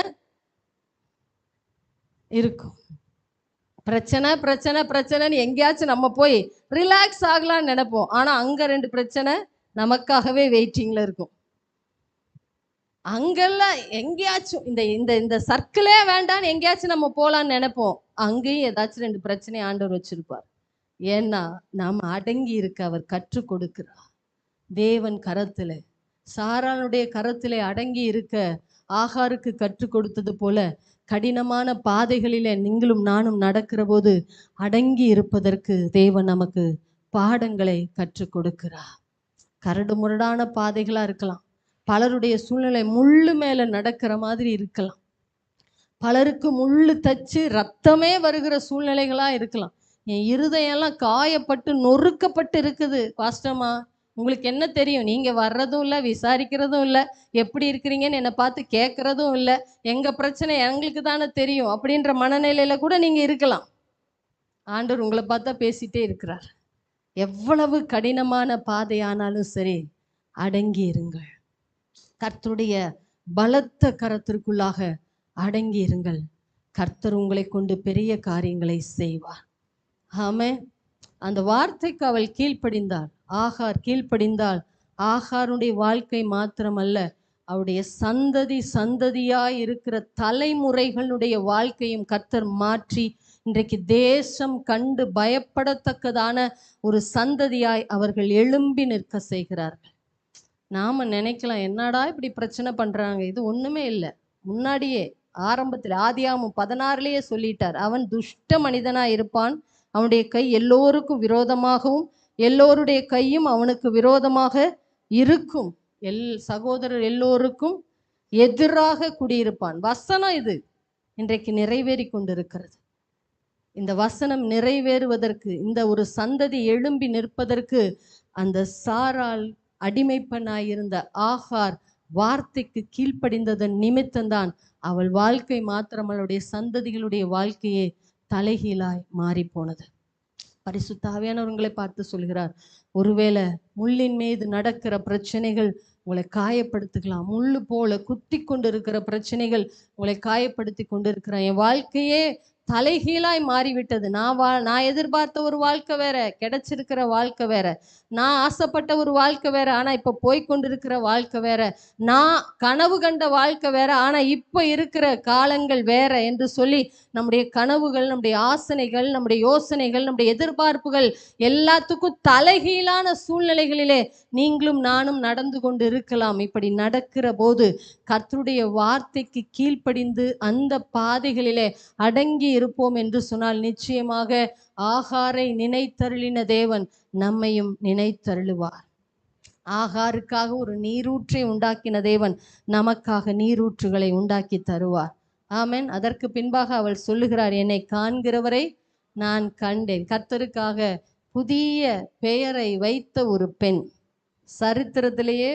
இருக்கும். பிரச்சனை பிரச்சனை பிரச்சனைன்னு எங்கேயாச்சும் நம்ம போய் ரிலாக்ஸ் ஆகலாம்னு நினைப்போம். ஆனா அங்க 2 பிரச்சனை நமக்காகவே வெயிட்டிங்ல இருக்கும். அங்கெல்லாம் எங்கேயாச்சும் இந்த இந்த இந்த சர்க்கிளே வேண்டான்னு எங்கேயாச்சும் நம்ம போலான்னு நினைப்போம். அங்கேயும் ஏதாச்சும் 2 பிரச்சனை ஆண்டவர் வச்சிருப்பார். ஏன்னா நாம் அடங்கி இருக்க அவர் கற்றுக் கொடுக்கிறார். தேவன் கரத்துல, சாராளுடைய கரத்திலே அடங்கி இருக்க ஆகாருக்கு கற்றுக் கொடுத்தது போல கடினமான பாதைகளிலே நீங்களும் நானும் நடக்கிற போது அடங்கி இருப்பதற்கு தேவன் நமக்கு பாடங்களை கற்றுக் கொடுக்கிறார். கரடு முரடான பாதைகளா இருக்கலாம். பலருடைய சூழ்நிலை முள்ளு மேல நடக்கிற மாதிரி இருக்கலாம். பலருக்கு முள்ளு தச்சு ரத்தமே வருகிற சூழ்நிலைகளா இருக்கலாம். என் இருதயம்லாம் காயப்பட்டு நொறுக்கப்பட்டு இருக்குது பாஸ்டர்மா. உங்களுக்கு என்ன தெரியும்? நீங்க வர்றதும் இல்லை, விசாரிக்கிறதும் இல்லை, எப்படி இருக்கிறீங்கன்னு என்னை பார்த்து கேட்கறதும் இல்லை. எங்க பிரச்சனை எங்களுக்கு தானே தெரியும் அப்படின்ற மனநிலையில கூட நீங்க இருக்கலாம். ஆண்டவர் உங்களை பார்த்தா பேசிட்டே இருக்கிறார். எவ்வளவு கடினமான பாதையானாலும் சரி, அடங்கி இருங்கள். கர்த்தருடைய பலத்த கரத்திற்குள்ளாக அடங்கி இருங்கள். கர்த்தர் உங்களை கொண்டு பெரிய காரியங்களை செய்வார். ஆமென். அந்த வார்த்தைக்கு அவள் கீழ்ப்படிந்தாள். ஆகார் கீழ்ப்படிந்தாள். ஆகாருடைய வாழ்க்கை மாத்திரமல்ல, அவருடைய சந்ததியாய் இருக்கிற தலைமுறைகளுடைய வாழ்க்கையும் கர்த்தர் மாற்றி இன்றைக்கு தேசம் கண்டு பயப்படத்தக்கதான ஒரு சந்ததியாய் அவர்கள் எழும்பி நிற்க செய்கிறார்கள். நாம நினைக்கலாம், என்னடா இப்படி பிரச்சனை பண்றாங்க, இது ஒண்ணுமே இல்லை. முன்னாடியே ஆரம்பத்தில் ஆதியாகமம் 16 சொல்லிட்டார், அவன் துஷ்ட மனிதனா இருப்பான், அவனுடைய கை எல்லோருக்கும் விரோதமாகவும் எல்லோருடைய கையும் அவனுக்கு விரோதமாக இருக்கும், சகோதரர் எல்லோருக்கும் எதிராக குடியிருப்பான். வசனம் இது இன்றைக்கு நிறைவேறி கொண்டிருக்கிறது. இந்த வசனம் நிறைவேறுவதற்கு, இந்த ஒரு சந்ததி எழும்பி நிற்பதற்கு, அந்த சாராள் அடிமைப்பெண்ணாயிருந்த ஆகார் வார்த்தைக்கு கீழ்ப்படிந்ததன் நிமித்தம்தான் அவள் வாழ்க்கை மாத்திரம் அவளுடைய சந்ததிகளுடைய வாழ்க்கையே தலைகீழாய் மாறி போனது. பரிசுத்த ஆவியானவர்களை பார்த்து சொல்கிறார், ஒருவேளை முள்ளின் மீது நடக்கிற பிரச்சனைகள் உங்களை காயப்படுத்துக்கலாம். முள்ளு போல குத்தி கொண்டு இருக்கிற பிரச்சனைகள் உங்களை காயப்படுத்தி கொண்டு இருக்கிற, என் வாழ்க்கையே தலைகீழாய் மாறிவிட்டது. நான் எதிர்பார்த்த ஒரு வாழ்க்கை வேற, கிடைச்சிருக்கிற வாழ்க்கை வேற, நான் ஆசைப்பட்ட ஒரு வாழ்க்கை வேற, ஆனா இப்ப போய்கொண்டிருக்கிற வாழ்க்கை வேற, நான் கனவு கண்ட வாழ்க்கை வேற, ஆனா இப்ப இருக்கிற காலங்கள் வேற என்று சொல்லி நம்முடைய கனவுகள், நம்முடைய ஆசனைகள், நம்முடைய யோசனைகள், நம்முடைய எதிர்பார்ப்புகள் எல்லாத்துக்கும் தலைகீழான சூழ்நிலைகளிலே நீங்களும் நானும் நடந்து கொண்டு இருக்கலாம். இப்படி நடக்கிற போது கர்த்தருடைய வார்த்தைக்கு கீழ்ப்படிந்து அந்த பாதைகளிலே அடங்கி இருப்போம் என்று சொன்னால், நிச்சயமாக ஆகாரை நினைத்தருளின தேவன் நம்மையும் நினைத்தருளுவார். ஆகாருக்காக ஒரு நீரூற்றை உண்டாக்கின தேவன் நமக்காக நீரூற்றுகளை உண்டாக்கி தருவார். ஆமென். அதற்கு பின்பாக அவள் சொல்லுகிறார், என்னை காண்கிறவரை நான் கண்டேன். கர்த்தருக்காக புதிய பெயரை வைத்த ஒரு பெண், சரித்திரத்திலேயே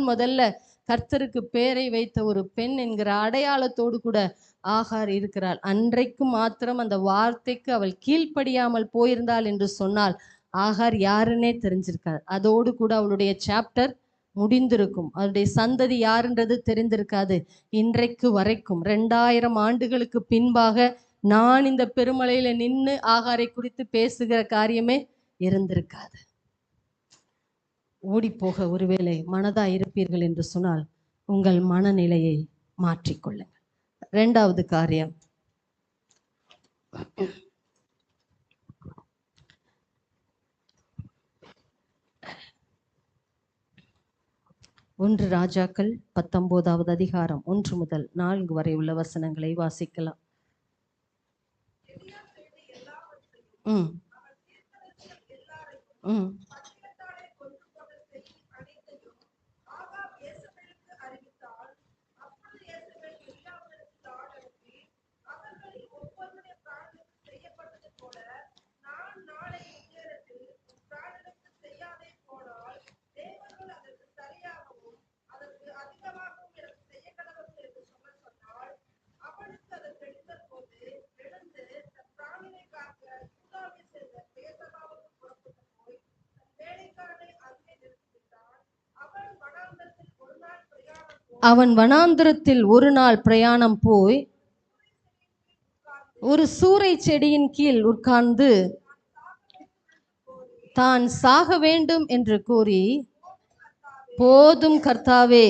முதல்ல கர்த்தருக்கு பெயரை வைத்த ஒரு பெண் என்கிற அடையாளத்தோடு கூட ஆகார் இருக்கிறாள். அன்றைக்கு மாத்திரம் அந்த வார்த்தைக்கு அவள் கீழ்ப்படியாமல் போயிருந்தாள் என்று சொன்னால் ஆகார் யாருன்னே தெரிஞ்சிருக்கார். அதோடு கூட அவளுடைய சாப்டர் முடிந்திருக்கும். அவருடைய சந்ததி யாருன்றது தெரிந்திருக்காது. இன்றைக்கு வரைக்கும் 2000 ஆண்டுகளுக்கு பின்பாக நான் இந்த பெருமலையில நின்று ஆகாரை குறித்து பேசுகிற காரியமே இருந்திருக்காது. ஓடி போக ஒருவேளை மனதா இருப்பீர்கள் என்று சொன்னால் உங்கள் மனநிலையை மாற்றிக்கொள்ளுங்கள். 2வது காரியம், ஒன்று ராஜாக்கள் 19வது அதிகாரம் 1 முதல் 4 வரை உள்ள வசனங்களை வாசிக்கலாம். அவன் வனாந்திரத்தில் ஒரு நாள் பிரயாணம் போய் ஒரு சூரை செடியின் கீழ் உட்கார்ந்து தான் சாக வேண்டும் என்று கூறி, போதும் கர்த்தாவே,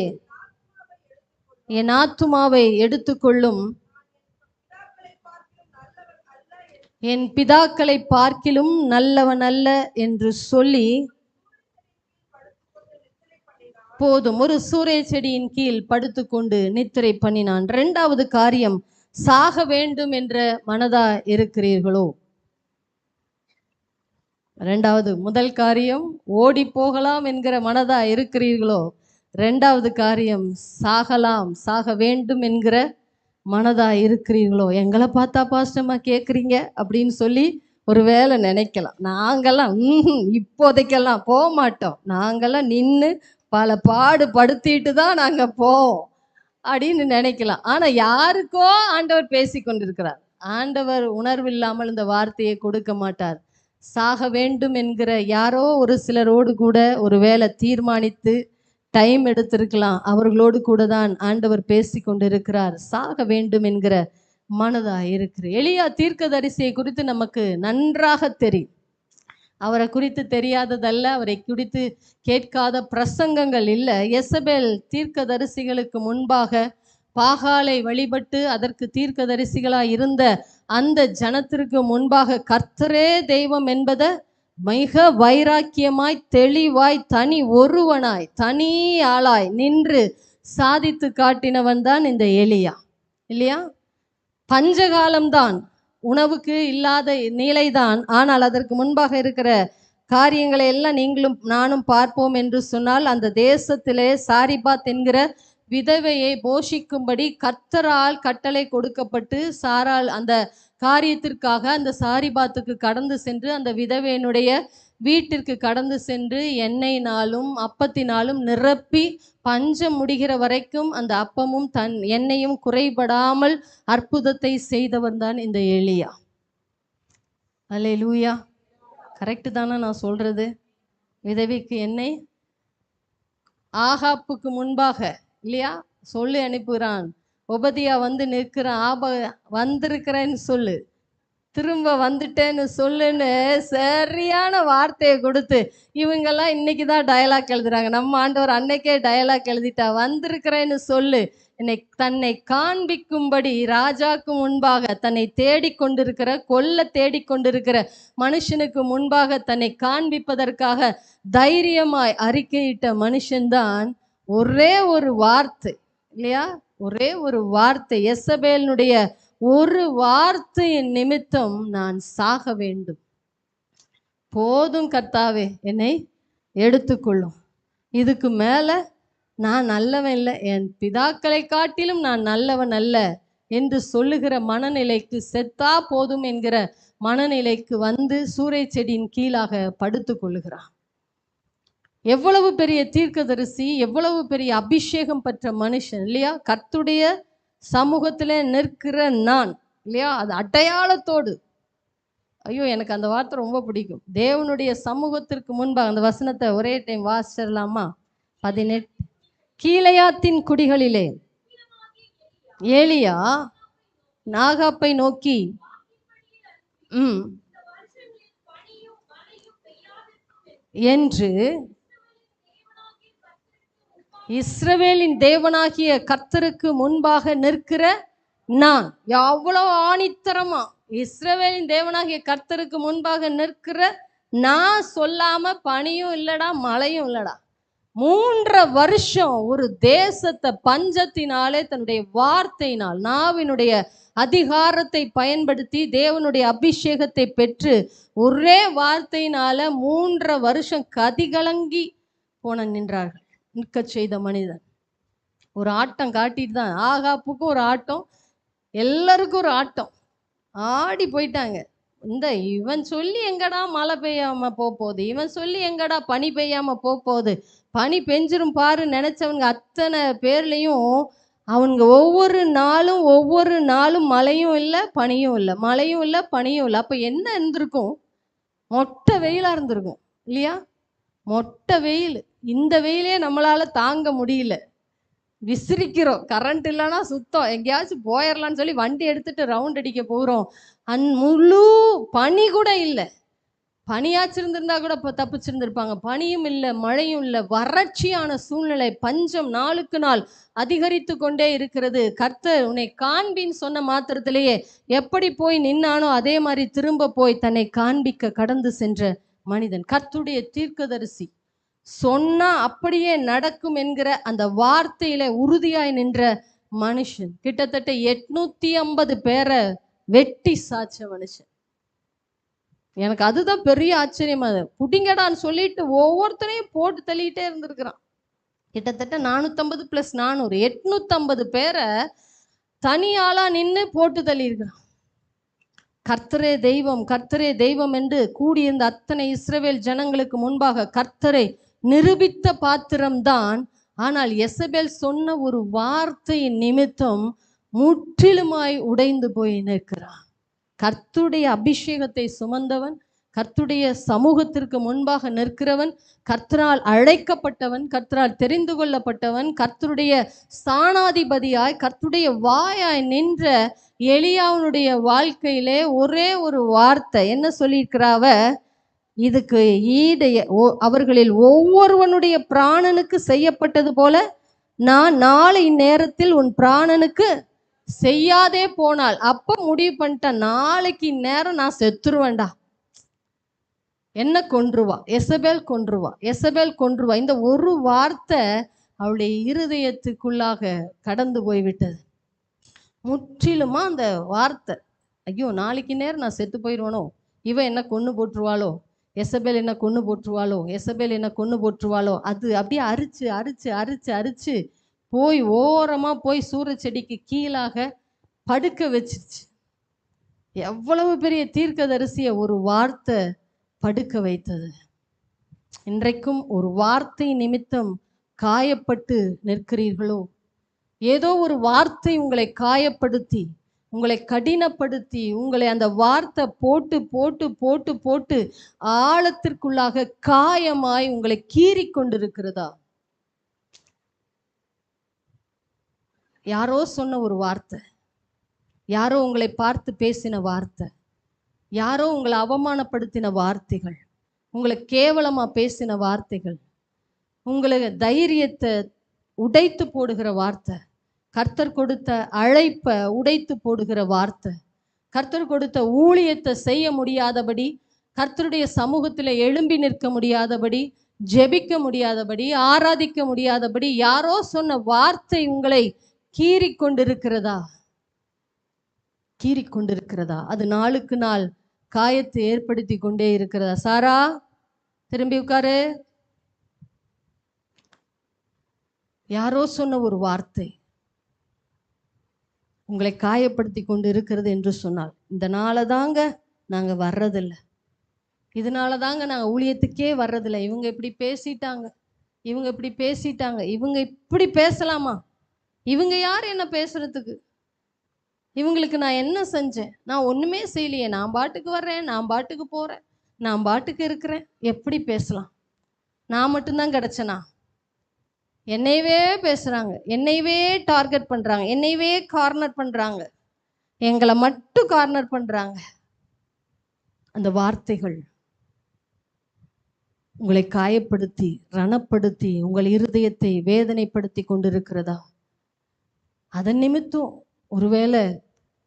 என் ஆத்துமாவை எடுத்துக்கொள்ளும், என் பிதாக்களை பார்க்கிலும் நல்லவன் அல்ல என்று சொல்லி போதும் ஒரு சூரை செடியின் கீழ் படுத்துக்கொண்டு நித்திரை பண்ணினான். இரண்டாவது காரியம், சாக வேண்டும் என்ற மனதா இருக்கிறீர்களோ? இரண்டாவது, முதல் காரியம் ஓடி போகலாம் என்கிற மனதா இருக்கிறீர்களோ? இரண்டாவது காரியம், சாக வேண்டும் என்கிற மனதா இருக்கிறீர்களோ? எங்களை பார்த்தா பாஸ்டமா கேட்குறீங்க அப்படின்னு சொல்லி ஒரு வேளை நினைக்கலாம். நாங்கெல்லாம் இப்போதைக்கெல்லாம் போக மாட்டோம், நாங்கெல்லாம் நின்று பல பாடு படுத்திட்டு தான் நாங்கள் போவோம் அப்படின்னு நினைக்கலாம். ஆனால் யாருக்கோ ஆண்டவர் பேசி கொண்டிருக்கிறார். ஆண்டவர் உணர்வு இல்லாமல் இந்த வார்த்தையை கொடுக்க மாட்டார். சாக வேண்டும் என்கிற யாரோ ஒரு சிலரோடு கூட ஒரு வேளை தீர்மானித்து டைம் எடுத்திருக்கலாம். அவர்களோடு கூட தான் ஆண்டவர் பேசி கொண்டிருக்கிறார். சாக வேண்டும் என்கிற மனதா இருக்கிற எலியா தீர்க்கதரிசியை குறித்து நமக்கு நன்றாக தெரியும். அவரை குறித்து தெரியாததல்ல, அவரை குறித்து கேட்காத பிரசங்கங்கள் இல்லை. யெசபேல் தீர்க்கதரிசிகளுக்கு முன்பாக பாகாலை வழிபட்டு அதற்கு தீர்க்கதரிசிகளாய் இருந்த அந்த ஜனத்திற்கு முன்பாக கர்த்தரே தெய்வம் என்பதை மிக வைராக்கியமாய் தெளிவாய் தனி ஒருவனாய் தனி ஆளாய் நின்று சாதித்து காட்டினவன் தான் இந்த எலியா, இல்லையா? பஞ்சகாலம்தான், உணவுக்கு இல்லாத நிலைதான். ஆனால் அதற்கு முன்பாக இருக்கிற காரியங்களை எல்லாம் நீங்களும் நானும் பார்ப்போம் என்று சொன்னால், அந்த தேசத்திலே சாரிபாத் என்கிற விதவையை போஷிக்கும்படி கர்த்தரால் கட்டளை கொடுக்கப்பட்டு சாரால் அந்த காரியத்திற்காக அந்த சாரிபாத்துக்கு கடந்து சென்று அந்த விதவையினுடைய வீட்டிற்கு கடந்து சென்று எண்ணெயினாலும் அப்பத்தினாலும் நிரப்பி பஞ்சம் முடிகிற வரைக்கும் அந்த அப்பமும் தன் எண்ணெயும் குறைபடாமல் அற்புதத்தை செய்தவன் தான் இந்த எலியா. அல்லேலூயா, கரெக்டு தானே நான் சொல்றது? விதவைக்கு எண்ணெய் ஆகாப்புக்கு முன்பாக, இல்லையா, சொல்லி அனுப்புகிறான். ஒபதியா வந்து நிற்கிறான், வந்திருக்கிறேன்னு சொல்லு, திரும்ப வந்துட்டேன்னு சொல்லுன்னு சரியான வார்த்தையை கொடுத்து, இவங்கெல்லாம் இன்னைக்கு தான் டயலாக் எழுதுறாங்க. நம்ம ஆண்டவர் அன்னைக்கே டயலாக் எழுதிட்டா. வந்திருக்கிறேன்னு சொல்லு, தன்னை காண்பிக்கும்படி ராஜாக்கு முன்பாக தன்னை தேடிக்கொண்டிருக்கிற கொல்ல தேடிக்கொண்டிருக்கிற மனுஷனுக்கு முன்பாக தன்னை காண்பிப்பதற்காக தைரியமாய் அறிக்கையிட்ட மனுஷன்தான் ஒரே ஒரு வார்த்தை, இல்லையா, ஒரே ஒரு வார்த்தை, யெசபேலினுடைய ஒரு வார்த்தையின் நிமித்தம் நான் சாக வேண்டும், போதும் கர்த்தாவே என்னை எடுத்துக்கொள்ளும், இதுக்கு மேலே நான் நல்லவன் இல்லை, என் பிதாக்களை காட்டிலும் நான் நல்லவன் அல்ல என்று சொல்லுகிற மனநிலைக்கு, செத்தா போதும் என்கிற மனநிலைக்கு வந்து சூரை செடியின் கீழாக படுத்து கொள்ளுகிறான். எவ்வளவு பெரிய தீர்க்கதரிசி, எவ்வளவு பெரிய அபிஷேகம் பெற்ற மனுஷன், இல்லையா? கர்த்தருடைய சமூகத்தில் நிற்கிற நான், இல்லையா, அது அடையாளத்தோடு. ஐயோ, எனக்கு அந்த வார்த்தை ரொம்ப பிடிக்கும். தேவனுடைய சமூகத்திற்கு முன்பாக, அந்த வசனத்தை ஒரே டைம் வாசிச்சிடலாமா? 18, கீலேயாத்தின் குடிகளிலே ஏலியா நாகாப்பை நோக்கி, என்று இஸ்ரவேலின் தேவனாகிய கர்த்தருக்கு முன்பாக நிற்கிற நான். எவ்வளவு ஆணித்தரமா இஸ்ரவேலின் தேவனாகிய கர்த்தருக்கு முன்பாக நிற்கிற நான் சொல்லாம பனியும் இல்லடா மழையும் இல்லடா. 3 வருஷம் ஒரு தேசத்தை பஞ்சத்தினாலே தன்னுடைய வார்த்தையினால், நாவினுடைய அதிகாரத்தை பயன்படுத்தி தேவனுடைய அபிஷேகத்தை பெற்று ஒரே வார்த்தையினால 3 வருஷம் கதிகலங்கி போன நின்றார்கள். நிற்க செய்த மனிதன் ஒரு ஆட்டம் காட்டிட்டு தான். ஆகாப்புக்கும் ஒரு ஆட்டம், எல்லாருக்கும் ஒரு ஆட்டம், ஆடி போயிட்டாங்க. இவன் சொல்லி எங்கடா மழை பெய்யாம போகுது, இவன் சொல்லி எங்கடா பனி பெய்யாம போகுது, பனி பெஞ்சிரும் பாரு நினைச்சவங்க அத்தனை பேர்லையும் அவனுங்க ஒவ்வொரு நாளும் மழையும் இல்லை பனியும் இல்லை, மழையும் இல்லை பனியும் இல்லை. அப்போ என்ன இருந்திருக்கும்? மொட்டை வெயிலாக இருந்திருக்கும், இல்லையா? மொட்டை வெயில். இந்த வெயிலே நம்மளால தாங்க முடியல. விசிறிக்கிறோம். கரண்ட் இல்லைன்னா சுத்தம் எங்கேயாச்சும் போயிடலான்னு சொல்லி வண்டி எடுத்துட்டு ரவுண்ட் அடிக்க போகிறோம். முழு பனி கூட இல்லை. பனியாச்சிருந்திருந்தா கூட இப்போ தப்பிச்சிருந்திருப்பாங்க. பனியும் இல்லை, மழையும் இல்லை, வறட்சியான சூழ்நிலை, பஞ்சம் நாளுக்கு நாள் அதிகரித்து கொண்டே இருக்கிறது. கர்த்தர் உன்னை காண்பின்னு சொன்ன மாத்திரத்திலேயே எப்படி போய் நின்னானோ அதே மாதிரி திரும்ப போய் தன்னை காண்பிக்க கடந்து சென்ற மனிதன், கர்த்தருடைய தீர்க்கதரிசி. சொன்னா அப்படியே நடக்கும் என்கிற அந்த வார்த்தையில உறுதியாய் நின்ற மனுஷன். கிட்டத்தட்ட 850 பேரை வெட்டி சாச்ச மனுஷன். எனக்கு அதுதான் பெரிய ஆச்சரியமா. புடிங்கடான்னு சொல்லிட்டு ஒவ்வொருத்தரையும் போட்டு தள்ளிட்டே இருந்திருக்கிறான். கிட்டத்தட்ட 450 + 400 850 பேரை தனியாளா நின்று போட்டு தள்ளி இருக்கிறான். கர்த்தரே தெய்வம், கர்த்தரே தெய்வம் என்று கூடியிருந்த அத்தனை இஸ்ரவேல் ஜனங்களுக்கு முன்பாக கர்த்தரை நிரூபித்த பாத்திரம்தான். ஆனால் எசபேல் சொன்ன ஒரு வார்த்தையின் நிமித்தம் முற்றிலுமாய் உடைந்து போய் நிற்கிறான். கர்த்தருடைய அபிஷேகத்தை சுமந்தவன், கர்த்தருடைய சமூகத்திற்கு முன்பாக நிற்கிறவன், கர்த்தரால் அழைக்கப்பட்டவன், கர்த்தரால் தெரிந்து கொள்ளப்பட்டவன், கர்த்தருடைய ஸ்தானாதிபதியாய் கர்த்தருடைய வாயாய் நின்ற எலியாவுடைய வாழ்க்கையிலே ஒரே ஒரு வார்த்தை என்ன சொல்லியிருக்கிறாவ, இதுக்கு ஈடு அவர்களில் ஒவ்வொருவனுடைய பிராணனுக்கு செய்யப்பட்டது போல நான் நாளை நேரத்தில் உன் பிராணனுக்கு செய்யாதே போனால். அப்ப முடிவு பண்ணிட்டேன், நாளைக்கு நேரம் நான் செத்துருவேண்டா, என்ன கொன்றுவா, எசபேல் கொன்றுவா, எசபேல் கொன்றுவா. இந்த ஒரு வார்த்தை அவளுடைய இருதயத்துக்குள்ளாக கடந்து போய்விட்டது. முற்றிலுமா அந்த வார்த்தை, ஐயோ நாளைக்கு நேரம் நான் செத்து போயிடுவானோ, இவன் என்ன கொன்று போட்டுருவாளோ, எசபேல் என்ன கொன்று போட்டுருவாளோ, எசபேல் என்ன கொன்று போட்டுருவாளோ. அது அப்படியே அரிச்சு அரிச்சு அரிச்சு அரிச்சு போய் ஓரமாக போய் சூரிய செடிக்கு கீழாக படுக்க வச்சிருச்சு. எவ்வளவு பெரிய தீர்க்கதரிசிய ஒரு வார்த்தை படுக்க வைத்தது. இன்றைக்கும் ஒரு வார்த்தை நிமித்தம் காயப்பட்டு நிற்கிறீர்களோ? ஏதோ ஒரு வார்த்தை உங்களை காயப்படுத்தி, உங்களை கடினப்படுத்தி, உங்களை அந்த வார்த்தை போட்டு போட்டு போட்டு போட்டு ஆழத்திற்குள்ளாக காயமாய் உங்களை கீறி கொண்டிருக்கிறதா? யாரோ சொன்ன ஒரு வார்த்தை, யாரோ உங்களை பார்த்து பேசின வார்த்தை, யாரோ உங்களை அவமானப்படுத்தின வார்த்தைகள், உங்களை கேவலமா பேசின வார்த்தைகள், உங்களை தைரியத்தை உடைத்து போடுகிற வார்த்தை, கர்த்தர் கொடுத்த அழைப்பை உடைத்து போடுகிற வார்த்தை, கர்த்தர் கொடுத்த ஊழியத்தை செய்ய முடியாதபடி, கர்த்தருடைய சமூகத்தில் எழும்பி நிற்க முடியாதபடி, ஜெபிக்க முடியாதபடி, ஆராதிக்க முடியாதபடி யாரோ சொன்ன வார்த்தை உங்களை கீறிக்கொண்டிருக்கிறதா? கீறிக்கொண்டிருக்கிறதா? அது நாளுக்கு நாள் காயத்தை ஏற்படுத்தி கொண்டே இருக்கிறதா? சாரா திரும்பி உட்காரு. யாரோ சொன்ன ஒரு வார்த்தை உங்களை காயப்படுத்தி கொண்டு இருக்கிறது என்று சொன்னால், இந்த நாளை தாங்க நாங்கள் வர்றதில்லை, இதனால தாங்க நாங்கள் ஊழியத்துக்கே வர்றதில்லை, இவங்க இப்படி பேசிட்டாங்க, இவங்க இப்படி பேசிட்டாங்க, இவங்க இப்படி பேசலாமா, இவங்க யார் என்ன பேசுறதுக்கு, இவங்களுக்கு நான் என்ன செஞ்சேன், நான் ஒன்றுமே செய்யலையே, நான் பாட்டுக்கு வர்றேன், நான் பாட்டுக்கு போகிறேன், நான் பாட்டுக்கு இருக்கிறேன், எப்படி பேசலாம், நான் மட்டும்தான் கிடச்சேனா? என்னையவே பேசுகிறாங்க, என்னையவே டார்கெட் பண்ணுறாங்க, என்னையவே கார்னர் பண்ணுறாங்க, எங்களை மட்டும் கார்னர் பண்ணுறாங்க. அந்த வார்த்தைகள் உங்களை காயப்படுத்தி ரணப்படுத்தி உங்கள் இருதயத்தை வேதனைப்படுத்தி கொண்டிருக்கிறதா? அதன் நிமித்தம் ஒருவேளை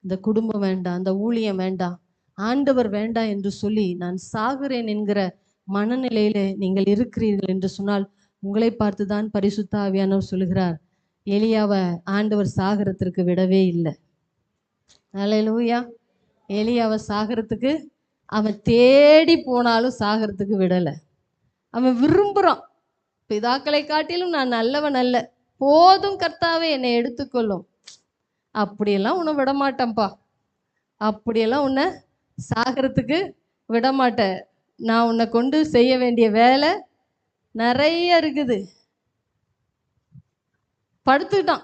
இந்த குடும்பம் வேண்டாம், அந்த ஊழியம் வேண்டாம், ஆண்டவர் வேண்டாம் என்று சொல்லி நான் சாகுறேன் என்கிற மனநிலையில நீங்கள் இருக்கிறீர்கள் என்று சொன்னால், உங்களை பார்த்துதான் பரிசுத்த ஆவியானவர் சொல்கிறார், எலியாவை ஆண்டவர் சாகரத்திற்கு விடவே இல்லை. அல்லேலூயா. எலியாவை சாகரத்துக்கு அவன் தேடி போனாலும் சாகரத்துக்கு விடலை. அவன் விரும்புகிறான், பிதாக்களை காட்டிலும் நான் நல்லவன் அல்ல, போதும் கர்த்தாவே என்னை எடுத்துக்கொள்ளும். அப்படியெல்லாம் உன்னை விடமாட்டேன்ப்பா, அப்படியெல்லாம் உன்னை சாகரத்துக்கு விடமாட்டேன், நான் உன்னை கொண்டு செய்ய வேண்டிய வேலை நிறைய இருக்குது. படுத்துக்கிட்டான்.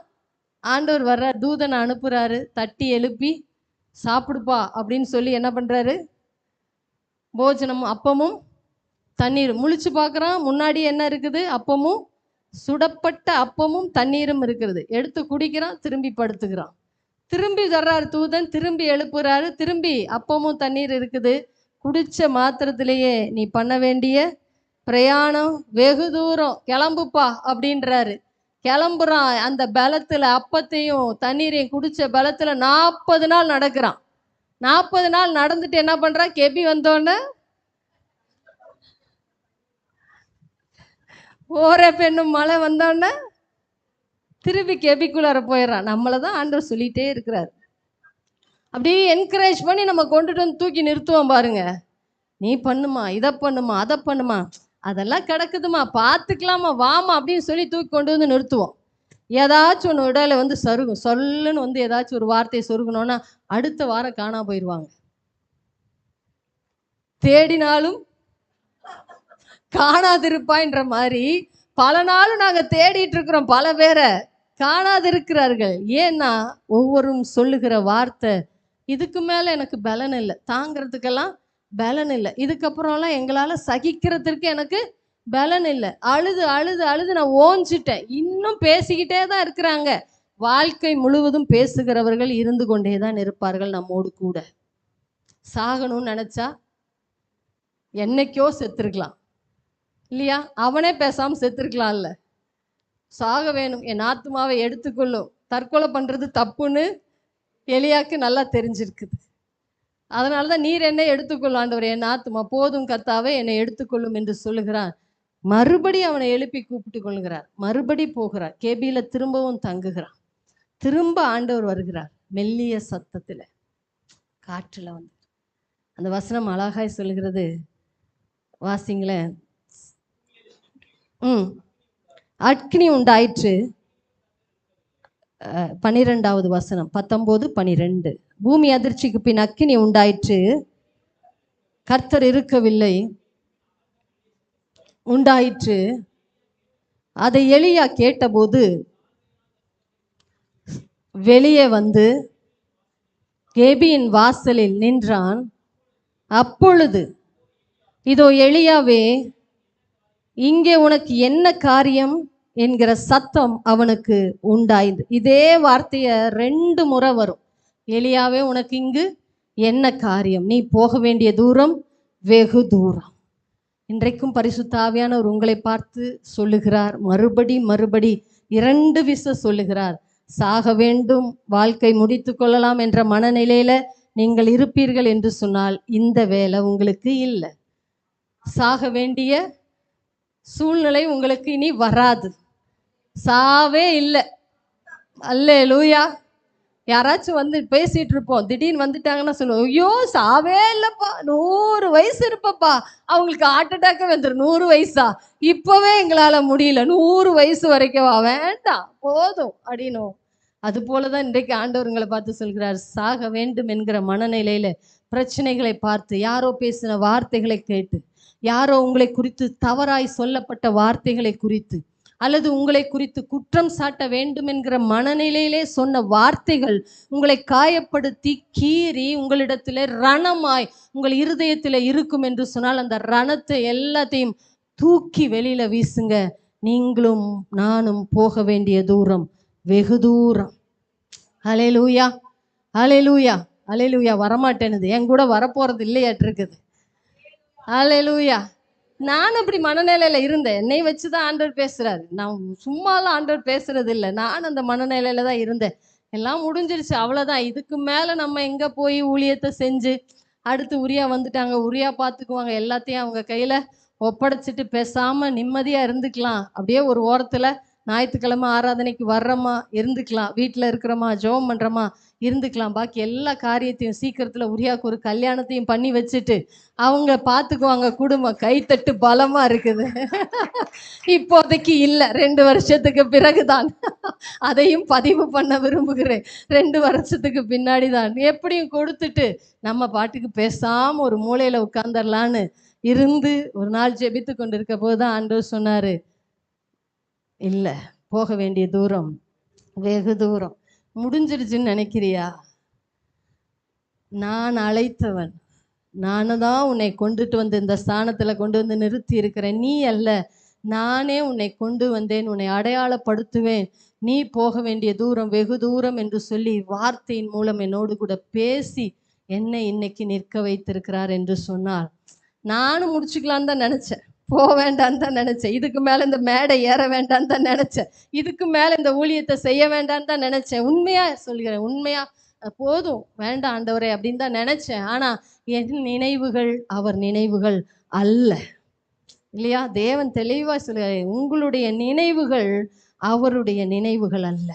ஆண்டவர் வர்றார், தூதனை அனுப்புறாரு, தட்டி எழுப்பி சாப்பிடுப்பா அப்படின்னு சொல்லி என்ன பண்ணுறாரு, போஜனமும் அப்பமும் தண்ணீர். முழிச்சு பார்க்குறான், முன்னாடி என்ன இருக்குது, அப்பமும் சுடப்பட்ட அப்பமும் தண்ணீரும் இருக்கிறது. எடுத்து குடிக்கிறான், திரும்பி படுத்துக்கிறான். திரும்பி வர்றாரு தூதன், திரும்பி எழுப்புறாரு, திரும்பி அப்பமும் தண்ணீர் இருக்குது. குடிச்ச மாத்திரத்திலேயே நீ பண்ண வேண்டிய பிரயாணம் வெகு தூரம், கிளம்புப்பா அப்படின்றாரு. கிளம்புறான். அந்த பலத்துல, அப்பத்தையும் தண்ணீரையும் குடிச்ச பலத்துல 40 நாள் நடக்கிறான். 40 நாள் நடந்துட்டு என்ன பண்றான்? கெபி வந்தோடனே ஓரே பெண்ணும் மழை வந்தோடனே திருப்பி கெபிக்குள்ளார போயிடறான். நம்மளை தான் ஆண்டவர் சொல்லிட்டே இருக்கிறார். அப்படியே என்கரேஜ் பண்ணி நம்ம கொண்டுட்டு வந்து தூக்கி நிறுத்துவோம் பாருங்க. நீ பண்ணுமா, இதை பண்ணுமா, அதை பண்ணுமா, அதெல்லாம் கிடக்குதுமா, பார்த்துக்கலாமா, வாமா அப்படின்னு சொல்லி தூக்கி கொண்டு வந்து நிறுத்துவோம். ஏதாச்சும் ஒன்று இடையில வந்து சருகும், சொல்லுன்னு வந்து ஏதாச்சும் ஒரு வார்த்தையை சொருகணும்னா அடுத்த வாரம் காணா போயிடுவாங்க. தேடினாலும் காணாதிருப்பாய்ன்ற மாதிரி பல நாளும் நாங்கள் தேடிட்டு இருக்கிறோம். பல பேரை காணாதிருக்கிறார்கள். ஏன்னா ஒவ்வொரும் சொல்லுகிற வார்த்தை, இதுக்கு மேலே எனக்கு பலன் இல்லை, தாங்கிறதுக்கெல்லாம் பலன் இல்லை, இதுக்கப்புறம்லாம் எங்களால் சகிக்கிறதுக்கு எனக்கு பலன் இல்லை, அழுது அழுது அழுது நான் ஓஞ்சிட்டேன். இன்னும் பேசிக்கிட்டே தான் இருக்கிறாங்க. வாழ்க்கை முழுவதும் பேசுகிறவர்கள் இருந்து கொண்டே தான் இருப்பார்கள் நம்மோடு கூட. சாகணும்னு நினச்சா என்னைக்கோ செத்துருக்கலாம் இல்லையா? அவனே பேசாமல் செத்துருக்கலாம்ல. சாக வேணும், என் ஆத்மாவை எடுத்துக்கொள்ளும். தற்கொலை பண்ணுறது தப்புன்னு எலியாக்கு நல்லா தெரிஞ்சிருக்குது. அதனால தான் நீர் என்னை எடுத்துக்கொள்ளும் ஆண்டவர், என் ஆத்மா போதும் கர்த்தாவே என்னை எடுத்துக்கொள்ளும் என்று சொல்லுகிறான். மறுபடி அவனை எழுப்பி கூப்பிட்டு கொள்கிறார். மறுபடி போகிறார். கேபியில திரும்பவும் தங்குகிறான். திரும்ப ஆண்டவர் வருகிறார் மெல்லிய சத்தத்தில், காற்றுல வந்து. அந்த வசனம் அழகாய் சொல்லுகிறது, வாசிங்களேன். அக்னி உண்டாயிற்று. 12வது வசனம், 19, 12. பூமி அதிர்ச்சிக்கு பின் அக்கினி உண்டாயிற்று, கர்த்தர் இருக்கவில்லை, உண்டாயிற்று. அதை எலியா கேட்டபோது வெளியே வந்து கேபியின் வாசலில் நின்றான். அப்பொழுது, இதோ எலியாவே, இங்கே உனக்கு என்ன காரியம் என்கிற சத்தம் அவனுக்கு உண்டாயிது. இதே வார்த்தைய 2 முறை வரும். எலியாவே, உனக்கு இங்கு என்ன காரியம்? நீ போக வேண்டிய தூரம் வெகு தூரம். இன்றைக்கும் பரிசுத்த ஆவியானவர் உங்களை பார்த்து சொல்லுகிறார். மறுபடி 2 விசை சொல்லுகிறார். சாக வேண்டும், வாழ்க்கை முடித்து கொள்ளலாம் என்ற மனநிலையில நீங்கள் இருப்பீர்கள் என்று சொன்னால் இந்த வேலை உங்களுக்கு இல்லை. சாக வேண்டிய சூழ்நிலை உங்களுக்கு இனி வராது. சாவே இல்லை. அல்லேலூயா. யாராச்சும் வந்து பேசிட்டு இருப்போம், திடீர்னு வந்துட்டாங்கன்னா சொல்லுவோம், ஐயோ சாவே இல்லைப்பா, 100 வயசு இருப்பப்பா, அவங்களுக்கு ஹார்ட் அட்டாக்கே வந்துடும். 100 வயசா? இப்போவே எங்களால் முடியல, 100 வயசு வரைக்கும் வேண்டாம், போதும் அப்படின்னும். அது போல தான் இன்றைக்கு ஆண்டவர்களை பார்த்து சொல்கிறார், சாக வேண்டும் என்கிற மனநிலையில் பிரச்சனைகளை பார்த்து, யாரோ பேசின வார்த்தைகளை கேட்டு, யாரோ உங்களை குறித்து தவறாய் சொல்லப்பட்ட வார்த்தைகளை குறித்து, அல்லது உங்களை குறித்து குற்றம் சாட்ட வேண்டும் என்கிற மனநிலையிலே சொன்ன வார்த்தைகள் உங்களை காயப்படுத்தி கீறி உங்களிடத்தில் ரணமாய் உங்கள் இருதயத்தில் இருக்கும் என்று சொன்னால், அந்த ரணத்தை எல்லாத்தையும் தூக்கி வெளியில வீசுங்க. நீங்களும் நானும் போக வேண்டிய தூரம் வெகு தூரம். ஹல்லேலூயா, ஹல்லேலூயா, ஹல்லேலூயா. வரமாட்டேனுது, என் கூட வரப்போறது இல்லையாட்டு இருக்குது. ஹல்லேலூயா. நான் அப்படி மனநிலையில இருந்தேன். என்னை வச்சுதான் ஆண்டவர் பேசுறாரு. நான் சும்மாலாம் ஆண்டவர் பேசுறது இல்லை. நான் அந்த மனநிலையில தான் இருந்தேன். எல்லாம் முடிஞ்சிருச்சு, அவ்வளோதான். இதுக்கு மேலே நம்ம எங்கே போய் ஊழியத்தை செஞ்சு, அடுத்து உரியா வந்துட்டாங்க, உரியா பார்த்துக்குவாங்க, எல்லாத்தையும் அவங்க கையில் ஒப்படைச்சிட்டு பேசாமல் நிம்மதியாக இருந்துக்கலாம். அப்படியே ஒரு ஓரத்தில் ஞாயிற்றுக்கிழமை ஆராதனைக்கு வர்றோமா இருந்துக்கலாம், வீட்டில் இருக்கிறோமா ஜெபம் பண்ணுறோமா இருந்துக்கலாம், பாக்கி எல்லா காரியத்தையும் சீக்கிரத்தில் உரியாவுக்கு ஒரு கல்யாணத்தையும் பண்ணி வச்சுட்டு அவங்க பார்த்துக்குவாங்க. குடும்பம் கைத்தட்டு பலமாக இருக்குது. இப்போதைக்கு இல்லை, 2 வருஷத்துக்கு பிறகுதான் அதையும் பதிவு பண்ண விரும்புகிறேன். 2 வருஷத்துக்கு பின்னாடி தான் எப்படியும் கொடுத்துட்டு நம்ம பாட்டுக்கு பேசாமல் ஒரு மூலையில் உட்காந்துடலான்னு இருந்து ஒரு நாள் ஜெபித்து கொண்டு இருக்க போது தான் ஆண்டவர் சொன்னார், இல்லை, போக வேண்டிய தூரம் வெகு தூரம். முடிஞ்சிருச்சுன்னு நினைக்கிறியா? நான் அழைத்தவன், நானு தான் உன்னை கொண்டுட்டு வந்து இந்த ஸ்தானத்தில் கொண்டு வந்து நிறுத்தி இருக்கிறேன். நீ அல்ல, நானே உன்னை கொண்டு வந்தேன், உன்னை அடையாளப்படுத்துவேன், நீ போக வேண்டிய தூரம் வெகு தூரம் என்று சொல்லி வார்த்தையின் மூலம் என்னோடு கூட பேசி என்னை இன்னைக்கு நிற்க வைத்திருக்கிறார் என்று சொன்னார். நானும் முடிச்சுக்கலான்னு தான் நினச்சேன், போக வேண்டான்னு தான் நினச்சேன், இதுக்கு மேலே இந்த மேடை ஏற வேண்டான்னு தான் நினச்சேன், இதுக்கு மேலே இந்த ஊழியத்தை செய்ய வேண்டான்னு தான் நினச்சேன். உண்மையாக சொல்கிறேன், உண்மையாக போதும் வேண்டாம் ஆண்டவரே அப்படின்னு தான் நினச்சேன். ஆனால் என் நினைவுகள் அவர் நினைவுகள் அல்ல, இல்லையா? தேவன் தெளிவாக சொல்கிறார், உங்களுடைய நினைவுகள் அவருடைய நினைவுகள் அல்ல,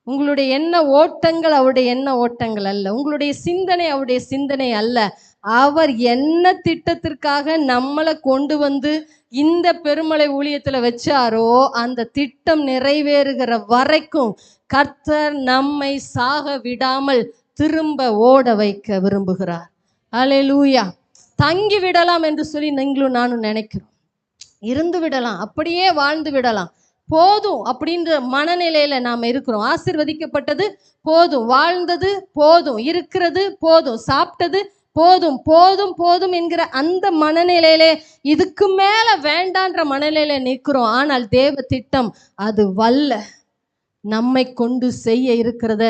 உங்களுடைய எண்ண ஓட்டங்கள் அவருடைய எண்ண ஓட்டங்கள் அல்ல, உங்களுடைய சிந்தனை அவருடைய சிந்தனை அல்ல. அவர் என்ன திட்டத்திற்காக நம்மளை கொண்டு வந்து இந்த பெருமலை ஊழியத்தில் வச்சாரோ அந்த திட்டம் நிறைவேறுகிற வரைக்கும் கர்த்தர் நம்மை சாக விடாமல் திரும்ப ஓட வைக்க விரும்புகிறார். அல்லேலூயா. தங்கி விடலாம் என்று சொல்லி நீங்களும் நானும் நினைக்கிறோம், இருந்து விடலாம், அப்படியே வாழ்ந்து விடலாம், போதும் அப்படின்ற மனநிலையில நாம் இருக்கிறோம். ஆசீர்வதிக்கப்பட்டது போதும், வாழ்ந்தது போதும், இருக்கிறது போதும், சாப்பிட்டது போதும், போதும் போதும் என்கிற அந்த மனநிலையிலே இதுக்கு மேல வேண்டான்ற மனநிலையில நிற்கிறோம். ஆனால் தேவ திட்டம் அது வல்ல, நம்மை கொண்டு செய்ய இருக்கிறத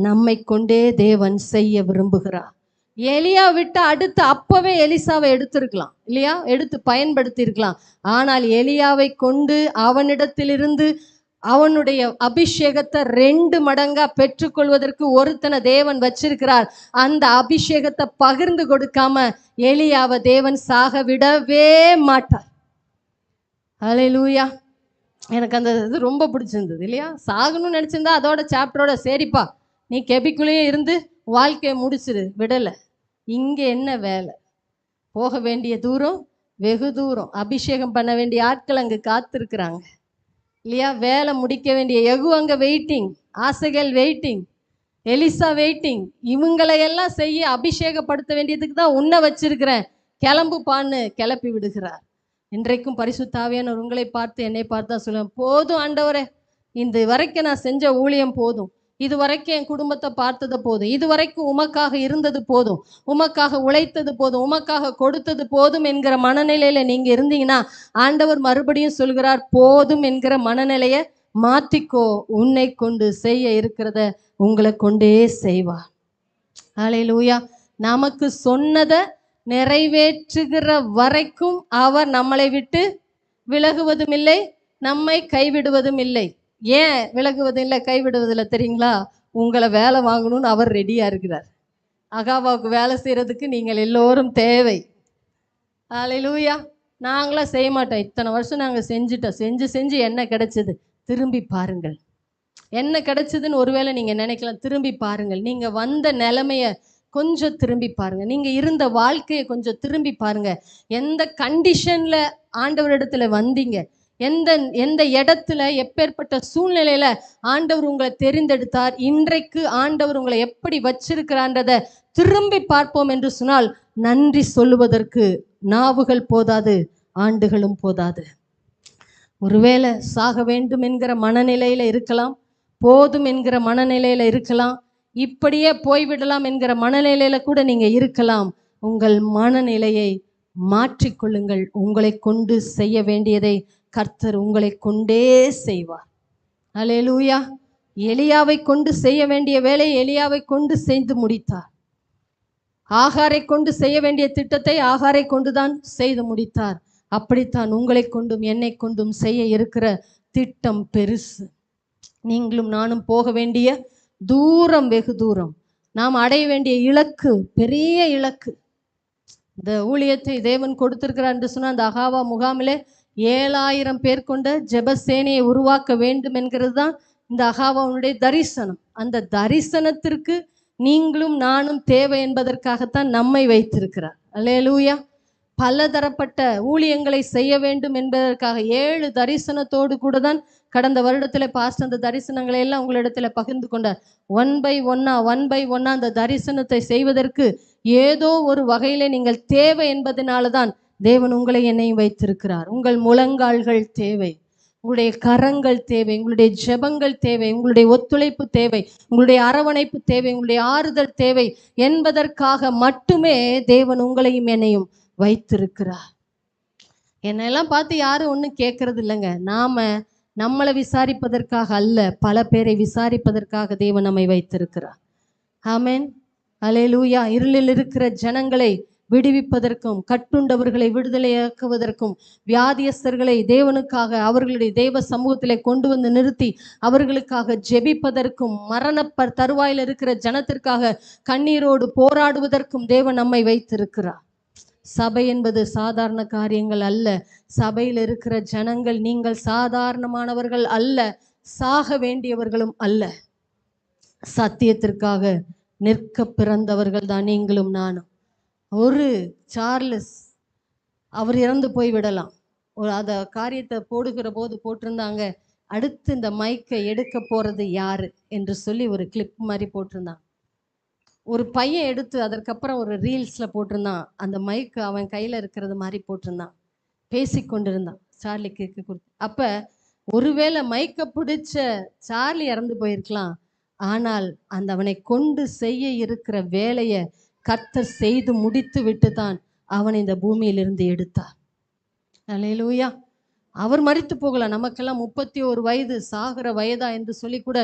நம்மை கொண்டே தேவன் செய்ய விரும்புகிறார். எலியா விட்டு அடுத்து அப்பவே எலிசாவை எடுத்திருக்கலாம், இல்லையா? எடுத்து பயன்படுத்தி இருக்கலாம். ஆனால் எலியாவை கொண்டு அவனிடத்திலிருந்து அவனுடைய அபிஷேகத்தை 2 மடங்கா பெற்றுக்கொள்வதற்கு ஒருத்தனை தேவன் வச்சிருக்கிறார். அந்த அபிஷேகத்தை பகிர்ந்து கொடுக்காம எலியாவை தேவன் சாக விடவே மாட்டார். அல்லேலூயா. எனக்கு அந்த இது ரொம்ப பிடிச்சிருந்தது, இல்லையா? சாகணும்னு நினச்சிருந்தா அதோட சாப்டரோட சரிப்பா நீ கெபிக்குள்ளேயே இருந்து வாழ்க்கையை முடிச்சிரு, விடலை. இங்கே என்ன வேலை? போக வேண்டிய தூரம் வெகு தூரம், அபிஷேகம் பண்ண வேண்டிய ஆட்கள் அங்கே காத்திருக்கிறாங்க, இல்லையா? வேலை முடிக்க வேண்டிய யெகூ அங்கே வெயிட்டிங், ஆசைகள் வெயிட்டிங், எலிசா வெயிட்டிங். இவங்களையெல்லாம் செய்ய அபிஷேகப்படுத்த வேண்டியதுக்கு தான் உன்னை வச்சிருக்கிறேன், கிளம்புப்பான்னு கிளப்பி விடுகிறார். இன்றைக்கும் பரிசுத்த ஆவியானவர் உங்களை பார்த்து என்னை பார்த்து தான் சொல்லுவேன், போதும் ஆண்டவரே, இந்த வரைக்கும் நான் செஞ்ச ஊழியம் போதும், இது வரைக்கும் என் குடும்பத்தை பார்த்தது போதும், இது வரைக்கும் உமக்காக இருந்தது போதும், உமக்காக உழைத்தது போதும், உமக்காக கொடுத்தது போதும் என்கிற மனநிலையில நீங்க இருந்தீங்கன்னா ஆண்டவர் மறுபடியும் சொல்கிறார், போதும் என்கிற மனநிலையை மாத்திக்கோ, உன்னை கொண்டு செய்ய இருக்கிறத உங்களை கொண்டே செய்வார். அல்லேலூயா. நமக்கு சொன்னதை நிறைவேற்றுகிற வரைக்கும் அவர் நம்மளை விட்டு விலகுவதும் இல்லை, நம்மை கைவிடுவதும் இல்லை. ஏன் விலகுவதில்லை, கைவிடுவதில்லை தெரியுங்களா? உங்களை வேலை வாங்கணும்னு அவர் ரெடியாக இருக்கிறார். அகாவாவுக்கு வேலை செய்கிறதுக்கு நீங்கள் எல்லோரும் தேவை. அல்லேலூயா. நாங்களாம் செய்ய மாட்டோம், இத்தனை வருஷம் நாங்கள் செஞ்சுட்டோம், செஞ்சு என்ன கிடைச்சது? திரும்பி பாருங்கள், என்ன கிடைச்சதுன்னு ஒருவேளை நீங்கள் நினைக்கலாம். திரும்பி பாருங்கள், நீங்கள் வந்த நிலைமையை கொஞ்சம் திரும்பி பாருங்கள், நீங்கள் இருந்த வாழ்க்கையை கொஞ்சம் திரும்பி பாருங்கள். எந்த கண்டிஷனில் ஆண்டவரிடத்துல வந்தீங்க, எந்த இடத்துல எப்பேற்பட்ட சூழ்நிலையில ஆண்டவர் உங்களை தெரிந்தெடுத்தார், இன்றைக்கு ஆண்டவர் உங்களை எப்படி வச்சிருக்கிறான்றதை திரும்பி பார்ப்போம் என்று சொன்னால் நன்றி சொல்லுவதற்கு நாவுகள் போதாது, ஆண்டுகளும் போதாது. ஒருவேளை சாக வேண்டும் என்கிற மனநிலையில இருக்கலாம், போதும் என்கிற மனநிலையில இருக்கலாம், இப்படியே போய்விடலாம் என்கிற மனநிலையில கூட நீங்க இருக்கலாம். உங்கள் மனநிலையை மாற்றிக்கொள்ளுங்கள். உங்களை கொண்டு செய்ய வேண்டியதை கர்த்தர் உங்களை கொண்டே செய்வார். அல்லேலூயா. எலியாவை கொண்டு செய்ய வேண்டிய வேலை எலியாவை கொண்டு செய்து முடித்தார். ஆகாரை கொண்டு செய்ய வேண்டிய திட்டத்தை ஆகாரை கொண்டுதான் செய்து முடித்தார். அப்படித்தான் உங்களை கொண்டும் என்னை கொண்டும் செய்ய இருக்கிற திட்டம் பெருசு. நீங்களும் நானும் போக வேண்டிய தூரம் வெகு தூரம், நாம் அடைய வேண்டிய இலக்கு பெரிய இலக்கு. இந்த ஊழியத்தை தேவன் கொடுத்திருக்கிறார் என்று சொன்னால் அந்த அகாவா முகாமிலே 7000 பேர் கொண்ட ஜெபசேனையை உருவாக்க வேண்டும் என்கிறது தான் இந்த அகாவாவுடைய தரிசனம். அந்த தரிசனத்திற்கு நீங்களும் நானும் தேவை என்பதற்காகத்தான் நம்மை வைத்திருக்கிறார். அல்லேலூயா. பலதரப்பட்ட ஊழியங்களை செய்ய வேண்டும் என்பதற்காக 7 தரிசனத்தோடு கூட தான் கடந்த வருடத்தில் பாஸ்டர் அந்த தரிசனங்களை எல்லாம் உங்களிடத்தில் பகிர்ந்து கொண்டார். 1 by 1 அந்த தரிசனத்தை செய்வதற்கு ஏதோ ஒரு வகையில் நீங்கள் தேவை என்பதனால தான் தேவன் உங்களை என்னையும் வைத்திருக்கிறார். உங்கள் முழங்கால்கள் தேவை, உங்களுடைய கரங்கள் தேவை, உங்களுடைய ஜெபங்கள் தேவை, உங்களுடைய ஒத்துழைப்பு தேவை, உங்களுடைய அரவணைப்பு தேவை, உங்களுடைய ஆறுதல் தேவை என்பதற்காக மட்டுமே தேவன் உங்களையும் என்னையும் வைத்திருக்கிறார். என்னெல்லாம் பார்த்து யாரும் ஒன்றும் கேட்கறது இல்லைங்க. நம்மளை விசாரிப்பதற்காக அல்ல, பல பேரை விசாரிப்பதற்காக தேவன் நம்மை வைத்திருக்கிறார். ஆமென், அல்லேலூயா. இருளில் இருக்கிற ஜனங்களை விடுவிப்பதற்கும், கட்டுண்டவர்களை விடுதலையாக்குவதற்கும், வியாதியஸ்தர்களை தேவனுக்காக அவர்களுடைய தேவ சமூகத்திலே கொண்டு வந்து நிறுத்தி அவர்களுக்காக ஜெபிப்பதற்கும், மரண தருவாயில் இருக்கிற ஜனத்திற்காக கண்ணீரோடு போராடுவதற்கும் தேவன் நம்மை வைத்திருக்கிறார். சபை என்பது சாதாரண காரியங்கள் அல்ல. சபையில் இருக்கிற ஜனங்கள் நீங்கள் சாதாரணமானவர்கள் அல்ல, சாக வேண்டியவர்களும் அல்ல. சத்தியத்திற்காக நிற்க பிறந்தவர்கள் தான் நீங்களும் நானும். ஒரு சார்லஸ் அவர் இறந்து போய் விடலாம். அந்த காரியத்தை போடுகிற போது போட்டிருந்தாங்க, அடுத்து இந்த மைக்கை எடுக்க போறது யாரு என்று சொல்லி ஒரு கிளிப் மாதிரி போட்டிருந்தாங்க. ஒரு பையன் எடுத்து அதற்கப்புறம் ஒரு ரீல்ஸில் போட்டிருந்தான். அந்த மைக்கு அவன் கையில் இருக்கிறது மாதிரி போட்டிருந்தான். பேசி கொண்டிருந்தான் சார்லி கேக்கு கொடுத்து. அப்போ ஒருவேளை மைக்கை பிடிச்ச சார்லி இறந்து போயிருக்கலாம், ஆனால் அவனை கொண்டு செய்ய இருக்கிற வேலையை கர்த்தர் செய்து முடித்து விட்டு தான் அவன் இந்த பூமியிலிருந்து எடுத்தார். அல்லேலூயா. அவர் மரித்து போகலாம். நமக்கெல்லாம் 31 வயது சாகிற வயதா என்று சொல்லி கூட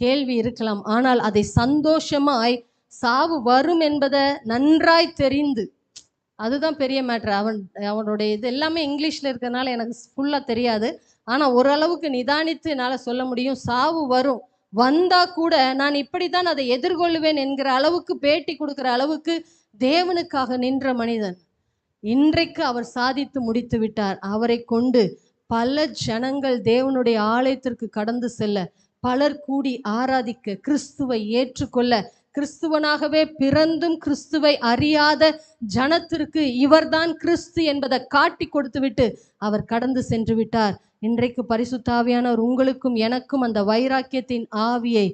கேள்வி இருக்கலாம். ஆனால் அதை சந்தோஷமாய் சாவு வரும் என்பதை நன்றாய் தெரிந்து, அதுதான் பெரிய மேட்ரு. அவனுடைய இது எல்லாமே இங்கிலீஷில் இருக்கிறதுனால எனக்கு ஃபுல்லாக தெரியாது. ஆனால் ஓரளவுக்கு நிதானித்து என்னால் சொல்ல முடியும். சாவு வரும், வந்தா கூட நான் இப்படி தான் அதை எதிர்கொள்வேன் என்கிற அளவுக்கு பேட்டி கொடுக்குற அளவுக்கு தேவனுக்காக நின்ற மனிதன். இன்றைக்கு அவர் சாதித்து முடித்து விட்டார். அவரை கொண்டு பல ஜனங்கள் தேவனுடைய ஆலயத்திற்கு கடந்து செல்ல, பலர் கூடி ஆராதிக்க, கிறிஸ்துவை ஏற்றுக்கொள்ள, கிறிஸ்துவனாகவே பிறந்தும் கிறிஸ்துவை அறியாத ஜனத்திற்கு இவர்தான் கிறிஸ்து என்பதை காட்டி கொடுத்து விட்டு அவர் கடந்து சென்று விட்டார். இன்றைக்கு பரிசுத்த ஆவியானவர் உங்களுக்கும் எனக்கும் அந்த வைராக்கியத்தின் ஆவியை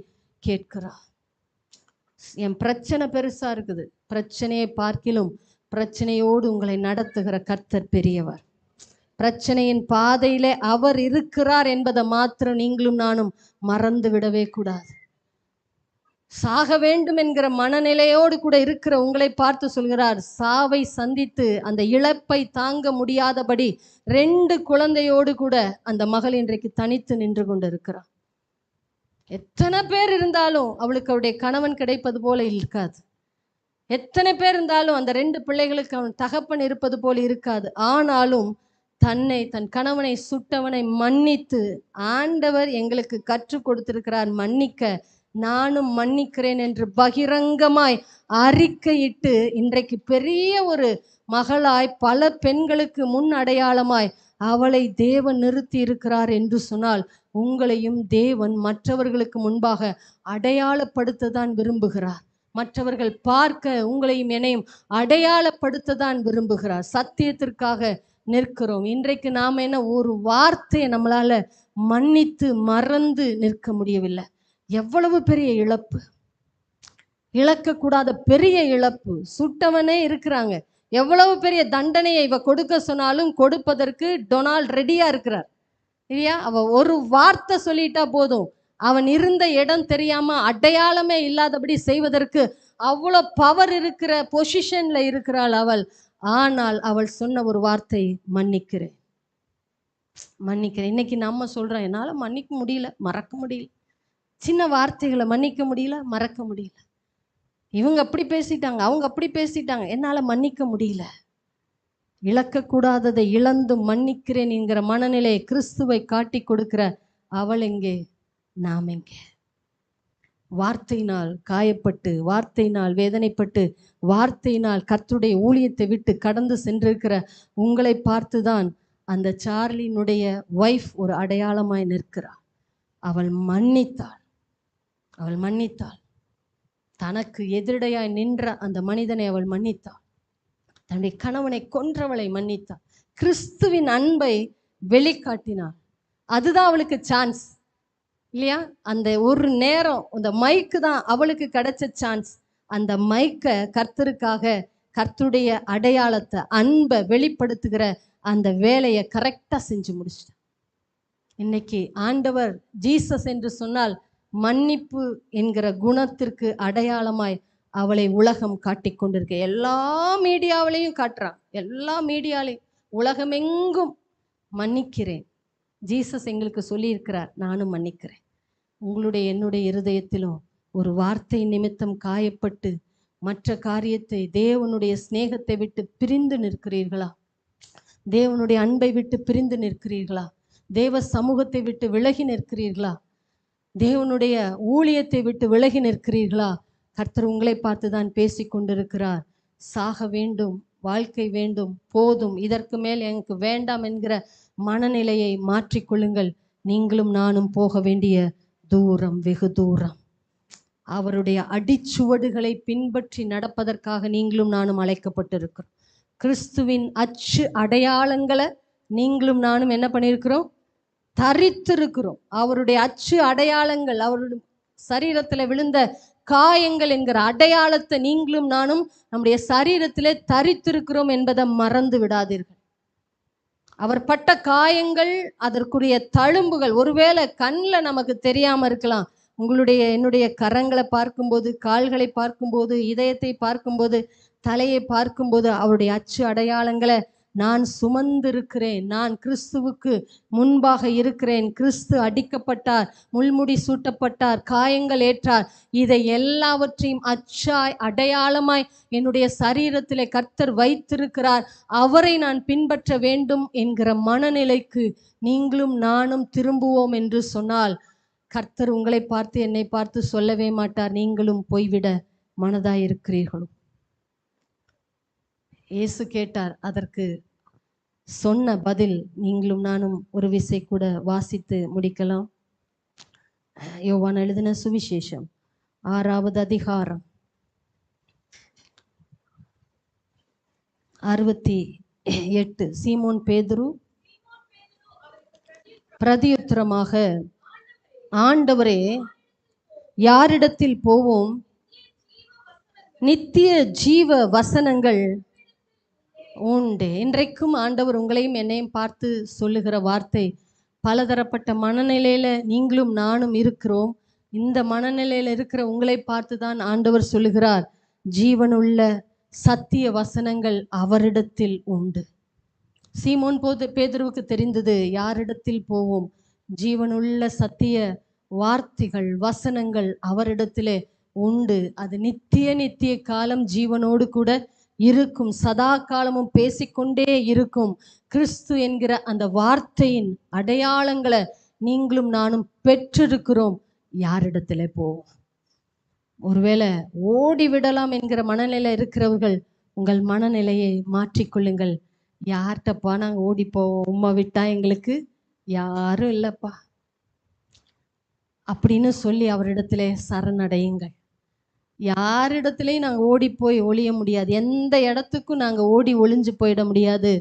கேட்கிறார். என் பிரச்சனை பெருசா இருக்குது, பிரச்சனையை பார்க்கிலும் பிரச்சனையோடு உங்களை நடத்துகிற கர்த்தர் பெரியவர். பிரச்சனையின் பாதையிலே அவர் இருக்கிறார் என்பதை மாத்திரம் நீங்களும் நானும் மறந்து விடவே கூடாது. சாக வேண்டும் என்கிற மனநிலையோடு கூட இருக்கிற உங்களை பார்த்து சொல்கிறார், சாவை சந்தித்து அந்த இழப்பை தாங்க முடியாதபடி 2 குழந்தையோடு கூட அந்த மகள் இன்றைக்கு தனித்து நின்று கொண்டு இருக்கிறார். எத்தனை பேர் இருந்தாலும் அவளுக்கு அவருடைய கணவன் கிடைப்பது போல இருக்காது. எத்தனை பேர் இருந்தாலும் அந்த 2 பிள்ளைகளுக்கு அவன் தகப்பன் இருப்பது போல இருக்காது. ஆனாலும் தன் கணவனை சுட்டவனை மன்னித்து, ஆண்டவர் எங்களுக்கு கற்றுக் கொடுத்திருக்கிறார், மன்னிக்க, நானும் மன்னிக்கிறேன் என்று பகிரங்கமாய் அறிக்கையிட்டு இன்றைக்கு பெரிய ஒரு மகளாய் பல பெண்களுக்கு முன் அடையாளமாய் அவளை தேவன் நிறுத்தி இருக்கிறார் என்று சொன்னால், உங்களையும் தேவன் மற்றவர்களுக்கு முன்பாக அடையாளப்படுத்த தான் விரும்புகிறார். மற்றவர்கள் பார்க்க உங்களையும் என்னையும் அடையாளப்படுத்த தான் விரும்புகிறார். சத்தியத்திற்காக நிற்கிறோம். இன்றைக்கு நாம் என்ன ஒரு வார்த்தையை நம்மளால மன்னித்து மறந்து நிற்க முடியவில்லை. எவ்வளவு பெரிய இழப்பு, இழக்கக்கூடாத பெரிய இழப்பு. சுட்டவனே இருக்கிறாங்க. எவ்வளவு பெரிய தண்டனையை இவ கொடுக்க சொன்னாலும் கொடுப்பதற்கு டொனால்ட் ரெடியா இருக்கிறார் இல்லையா? அவ ஒரு வார்த்தை சொல்லிட்டா போதும், அவன் இருந்த இடம் தெரியாம அடையாளமே இல்லாதபடி செய்வதற்கு அவ்வளோ பவர் இருக்கிற பொசிஷன்ல இருக்கிறாள் அவள். ஆனால் அவள் சொன்ன ஒரு வார்த்தை, மன்னிக்கிறேன், மன்னிக்கிறேன். இன்னைக்கு நம்ம சொல்றோம், என்னால மன்னிக்க முடியல, மறக்க முடியல. சின்ன வார்த்தைகளை மன்னிக்க முடியல, மறக்க முடியல. இவங்க அப்படி பேசிட்டாங்க, அவங்க அப்படி பேசிட்டாங்க, என்னால மன்னிக்க முடியல. இழக்கக்கூடாததை இழந்து மன்னிக்கிறேன் என்கிற மனநிலையை கிறிஸ்துவை காட்டி கொடுக்கிற அவள் எங்கே, நாம் எங்கே? வார்த்தையினால் காயப்பட்டு, வார்த்தையினால் வேதனைப்பட்டு, வார்த்தையினால் கர்த்தருடைய ஊழியத்தை விட்டு கடந்து சென்றிருக்கிற உங்களை பார்த்துதான் அந்த சார்லினுடைய வைஃப் ஒரு அடையாளமாய் நிற்கிறாள். அவள் மன்னித்தாள், அவள் மன்னித்தாள். தனக்கு எதிரடையாய் நின்ற அந்த மனிதனை அவள் மன்னித்தாள். தன்னுடைய கணவனை கொன்றவளை மன்னித்தாள். கிறிஸ்துவின் அன்பை வெளிக்காட்டினாள். அதுதான் அவளுக்கு சான்ஸ் இல்லையா? அந்த ஒரு நேரம் அந்த மைக்கு தான் அவளுக்கு கிடைச்ச சான்ஸ். அந்த மைக்கை கர்த்தருக்காக, கர்த்தருடைய அடையாளத்தை, அன்பை வெளிப்படுத்துகிற அந்த வேலையை கரெக்டாக செஞ்சு முடிச்சிட்டான். இன்னைக்கு ஆண்டவர் ஜீசஸ் என்று சொன்னால் மன்னிப்பு என்கிற குணத்திற்கு அடையாளமாய் அவளை உலகம் காட்டி கொண்டிருக்க. எல்லா மீடியாவிலையும் காட்டுறான், எல்லா மீடியாலையும். உலகமெங்கும் மன்னிக்கிறேன். ஜீசஸ் எங்களுக்கு சொல்லியிருக்கிறார், நானும் மன்னிக்கிறேன். உங்களுடைய என்னுடைய இருதயத்திலும் ஒரு வார்த்தை நிமித்தம் காயப்பட்டு மற்ற காரியத்தை, தேவனுடைய சிநேகத்தை விட்டு பிரிந்து நிற்கிறீர்களா? தேவனுடைய அன்பை விட்டு பிரிந்து நிற்கிறீர்களா? தேவ சமூகத்தை விட்டு விலகி நிற்கிறீர்களா? தேவனுடைய ஊழியத்தை விட்டு விலகி நிற்கிறீர்களா? கர்த்தர் உங்களை பார்த்து தான் பேசி கொண்டிருக்கிறார். சாக வேண்டும், வாழ்க்கை வேண்டும், போதும், இதற்கு மேல் எனக்கு வேண்டாம் என்கிற மனநிலையை மாற்றிக்கொள்ளுங்கள். நீங்களும் நானும் போக வேண்டிய தூரம் வெகு தூரம். அவருடைய அடிச்சுவடுகளை பின்பற்றி நடப்பதற்காக நீங்களும் நானும் அழைக்கப்பட்டிருக்கிறோம். கிறிஸ்துவின் அச்சு அடையாளங்களை நீங்களும் நானும் என்ன பண்ணியிருக்கிறோம்? தரித்திருக்கிறோம். அவருடைய அச்சு அடையாளங்கள், அவருடைய சரீரத்தில் விழுந்த காயங்கள் என்கிற அடையாளத்தை நீங்களும் நானும் நம்முடைய சரீரத்திலே தரித்திருக்கிறோம் என்பதை மறந்து விடாதீர்கள். அவர் பட்ட காயங்கள், அதற்குரிய தழும்புகள் ஒருவேளை கண்ணில் நமக்கு தெரியாம இருக்கலாம். உங்களுடைய என்னுடைய கரங்களை பார்க்கும்போது, கால்களை பார்க்கும்போது, இதயத்தை பார்க்கும்போது, தலையை பார்க்கும்போது அவருடைய அச்சு அடையாளங்களை நான் சுமந்திருக்கிறேன். நான் கிறிஸ்துவுக்கு முன்பாக இருக்கிறேன். கிறிஸ்து அடிக்கப்பட்டார், முள்முடி சூட்டப்பட்டார், காயங்கள் ஏற்றார். இதை எல்லாவற்றையும் அச்சாய் அடையாளமாய் என்னுடைய சரீரத்திலே கர்த்தர் வைத்திருக்கிறார். அவரை நான் பின்பற்ற வேண்டும் என்கிற மனநிலைக்கு நீங்களும் நானும் திரும்புவோம் என்று சொன்னால், கர்த்தர் உங்களை பார்த்து என்னை பார்த்து சொல்லவே மாட்டார், நீங்களும் போய்விட மனதாயிருக்கிறீர்களோ. இயேசு கேட்டார். அதற்கு சொன்ன பதில் நீங்களும் நானும் ஒரு விசை கூட வாசித்து முடிக்கலாம். யோவான் எழுதின சுவிசேஷம் 6வது அதிகாரம் 68. சீமோன் பேதுரு பிரதியுத்தரமாக, ஆண்டவரே, யாரிடத்தில் போவோம்? நித்திய ஜீவ வசனங்கள் உண்டு. இன்றைக்கும் ஆண்டவர் உங்களையும் என்னையும் பார்த்து சொல்லுகிற வார்த்தை, பலதரப்பட்ட மனநிலையில நீங்களும் நானும் இருக்கிறோம். இந்த மனநிலையில இருக்கிற உங்களை பார்த்து தான் ஆண்டவர் சொல்லுகிறார், ஜீவனுள்ள சத்திய வசனங்கள் அவரிடத்தில் உண்டு. சீமோன் பேதுருவுக்கு தெரிந்தது, யாரிடத்தில் போவோம்? ஜீவனுள்ள சத்திய வார்த்தைகள், வசனங்கள் அவரிடத்திலே உண்டு. அது நித்திய காலம் ஜீவனோடு கூட இருக்கும், சதா காலமும் பேசிக்கொண்டே இருக்கும். கிறிஸ்து என்கிற அந்த வார்த்தையின் அடையாளங்களை நீங்களும் நானும் பெற்றிருக்கிறோம். யாரிடத்துல போவோம்? ஒருவேளை ஓடிவிடலாம் என்கிற மனநிலை இருக்கிறவர்கள் உங்கள் மனநிலையை மாற்றிக்கொள்ளுங்கள். யார்கிட்டப்பா நாங்கள் ஓடி போவோம்? உம்மை விட்டா எங்களுக்கு யாரும் இல்லைப்பா அப்படின்னு சொல்லி அவரிடத்திலே சரணடையுங்கள். யாரிடத்துலையும் நாங்கள் ஓடி போய் ஒளிய முடியாது. எந்த இடத்துக்கும் நாங்கள் ஓடி ஒளிஞ்சு போயிட முடியாது.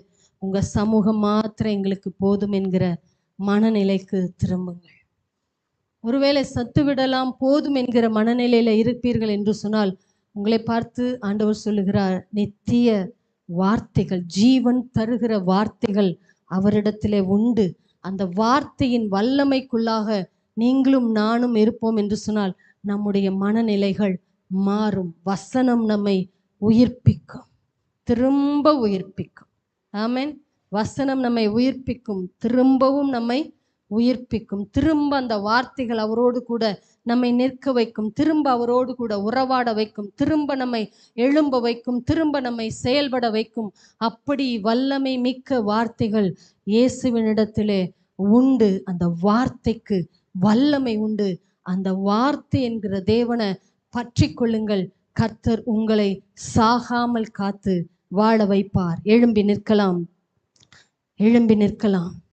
உங்கள் சமூகம் மாத்திரம் எங்களுக்கு போதும் என்கிற மனநிலைக்கு திரும்புங்கள். ஒருவேளை சத்து விடலாம் போதும் என்கிற மனநிலையில் இருப்பீர்கள் என்று சொன்னால், உங்களை பார்த்து ஆண்டவர் சொல்லுகிறார், நித்திய வார்த்தைகள், ஜீவன் தருகிற வார்த்தைகள் அவரிடத்திலே உண்டு. அந்த வார்த்தையின் வல்லமைக்குள்ளாக நீங்களும் நானும் இருப்போம் என்று சொன்னால் நம்முடைய மனநிலைகள் மாறும். வசனம் நம்மை உயிர்ப்பிக்கும், திரும்ப உயிர்ப்பிக்கும். ஆமென். வசனம் நம்மை உயிர்ப்பிக்கும், திரும்பவும் நம்மை உயிர்ப்பிக்கும். திரும்ப அந்த வார்த்தைகள் அவரோடு கூட நம்மை நிற்க வைக்கும், திரும்ப அவரோடு கூட உறவாட வைக்கும், திரும்ப நம்மை எழும்ப வைக்கும், திரும்ப நம்மை செயல்பட வைக்கும். அப்படி வல்லமை மிக்க வார்த்தைகள் இயேசுவினிடத்திலே உண்டு. அந்த வார்த்தைக்கு வல்லமை உண்டு. அந்த வார்த்தை என்கிற தேவனை பற்றி கொள்ளுங்கள். கர்த்தர் உங்களை சாகாமல் காத்து வாழ வைப்பார். எழும்பி நிற்கலாம், எழும்பி நிற்கலாம்.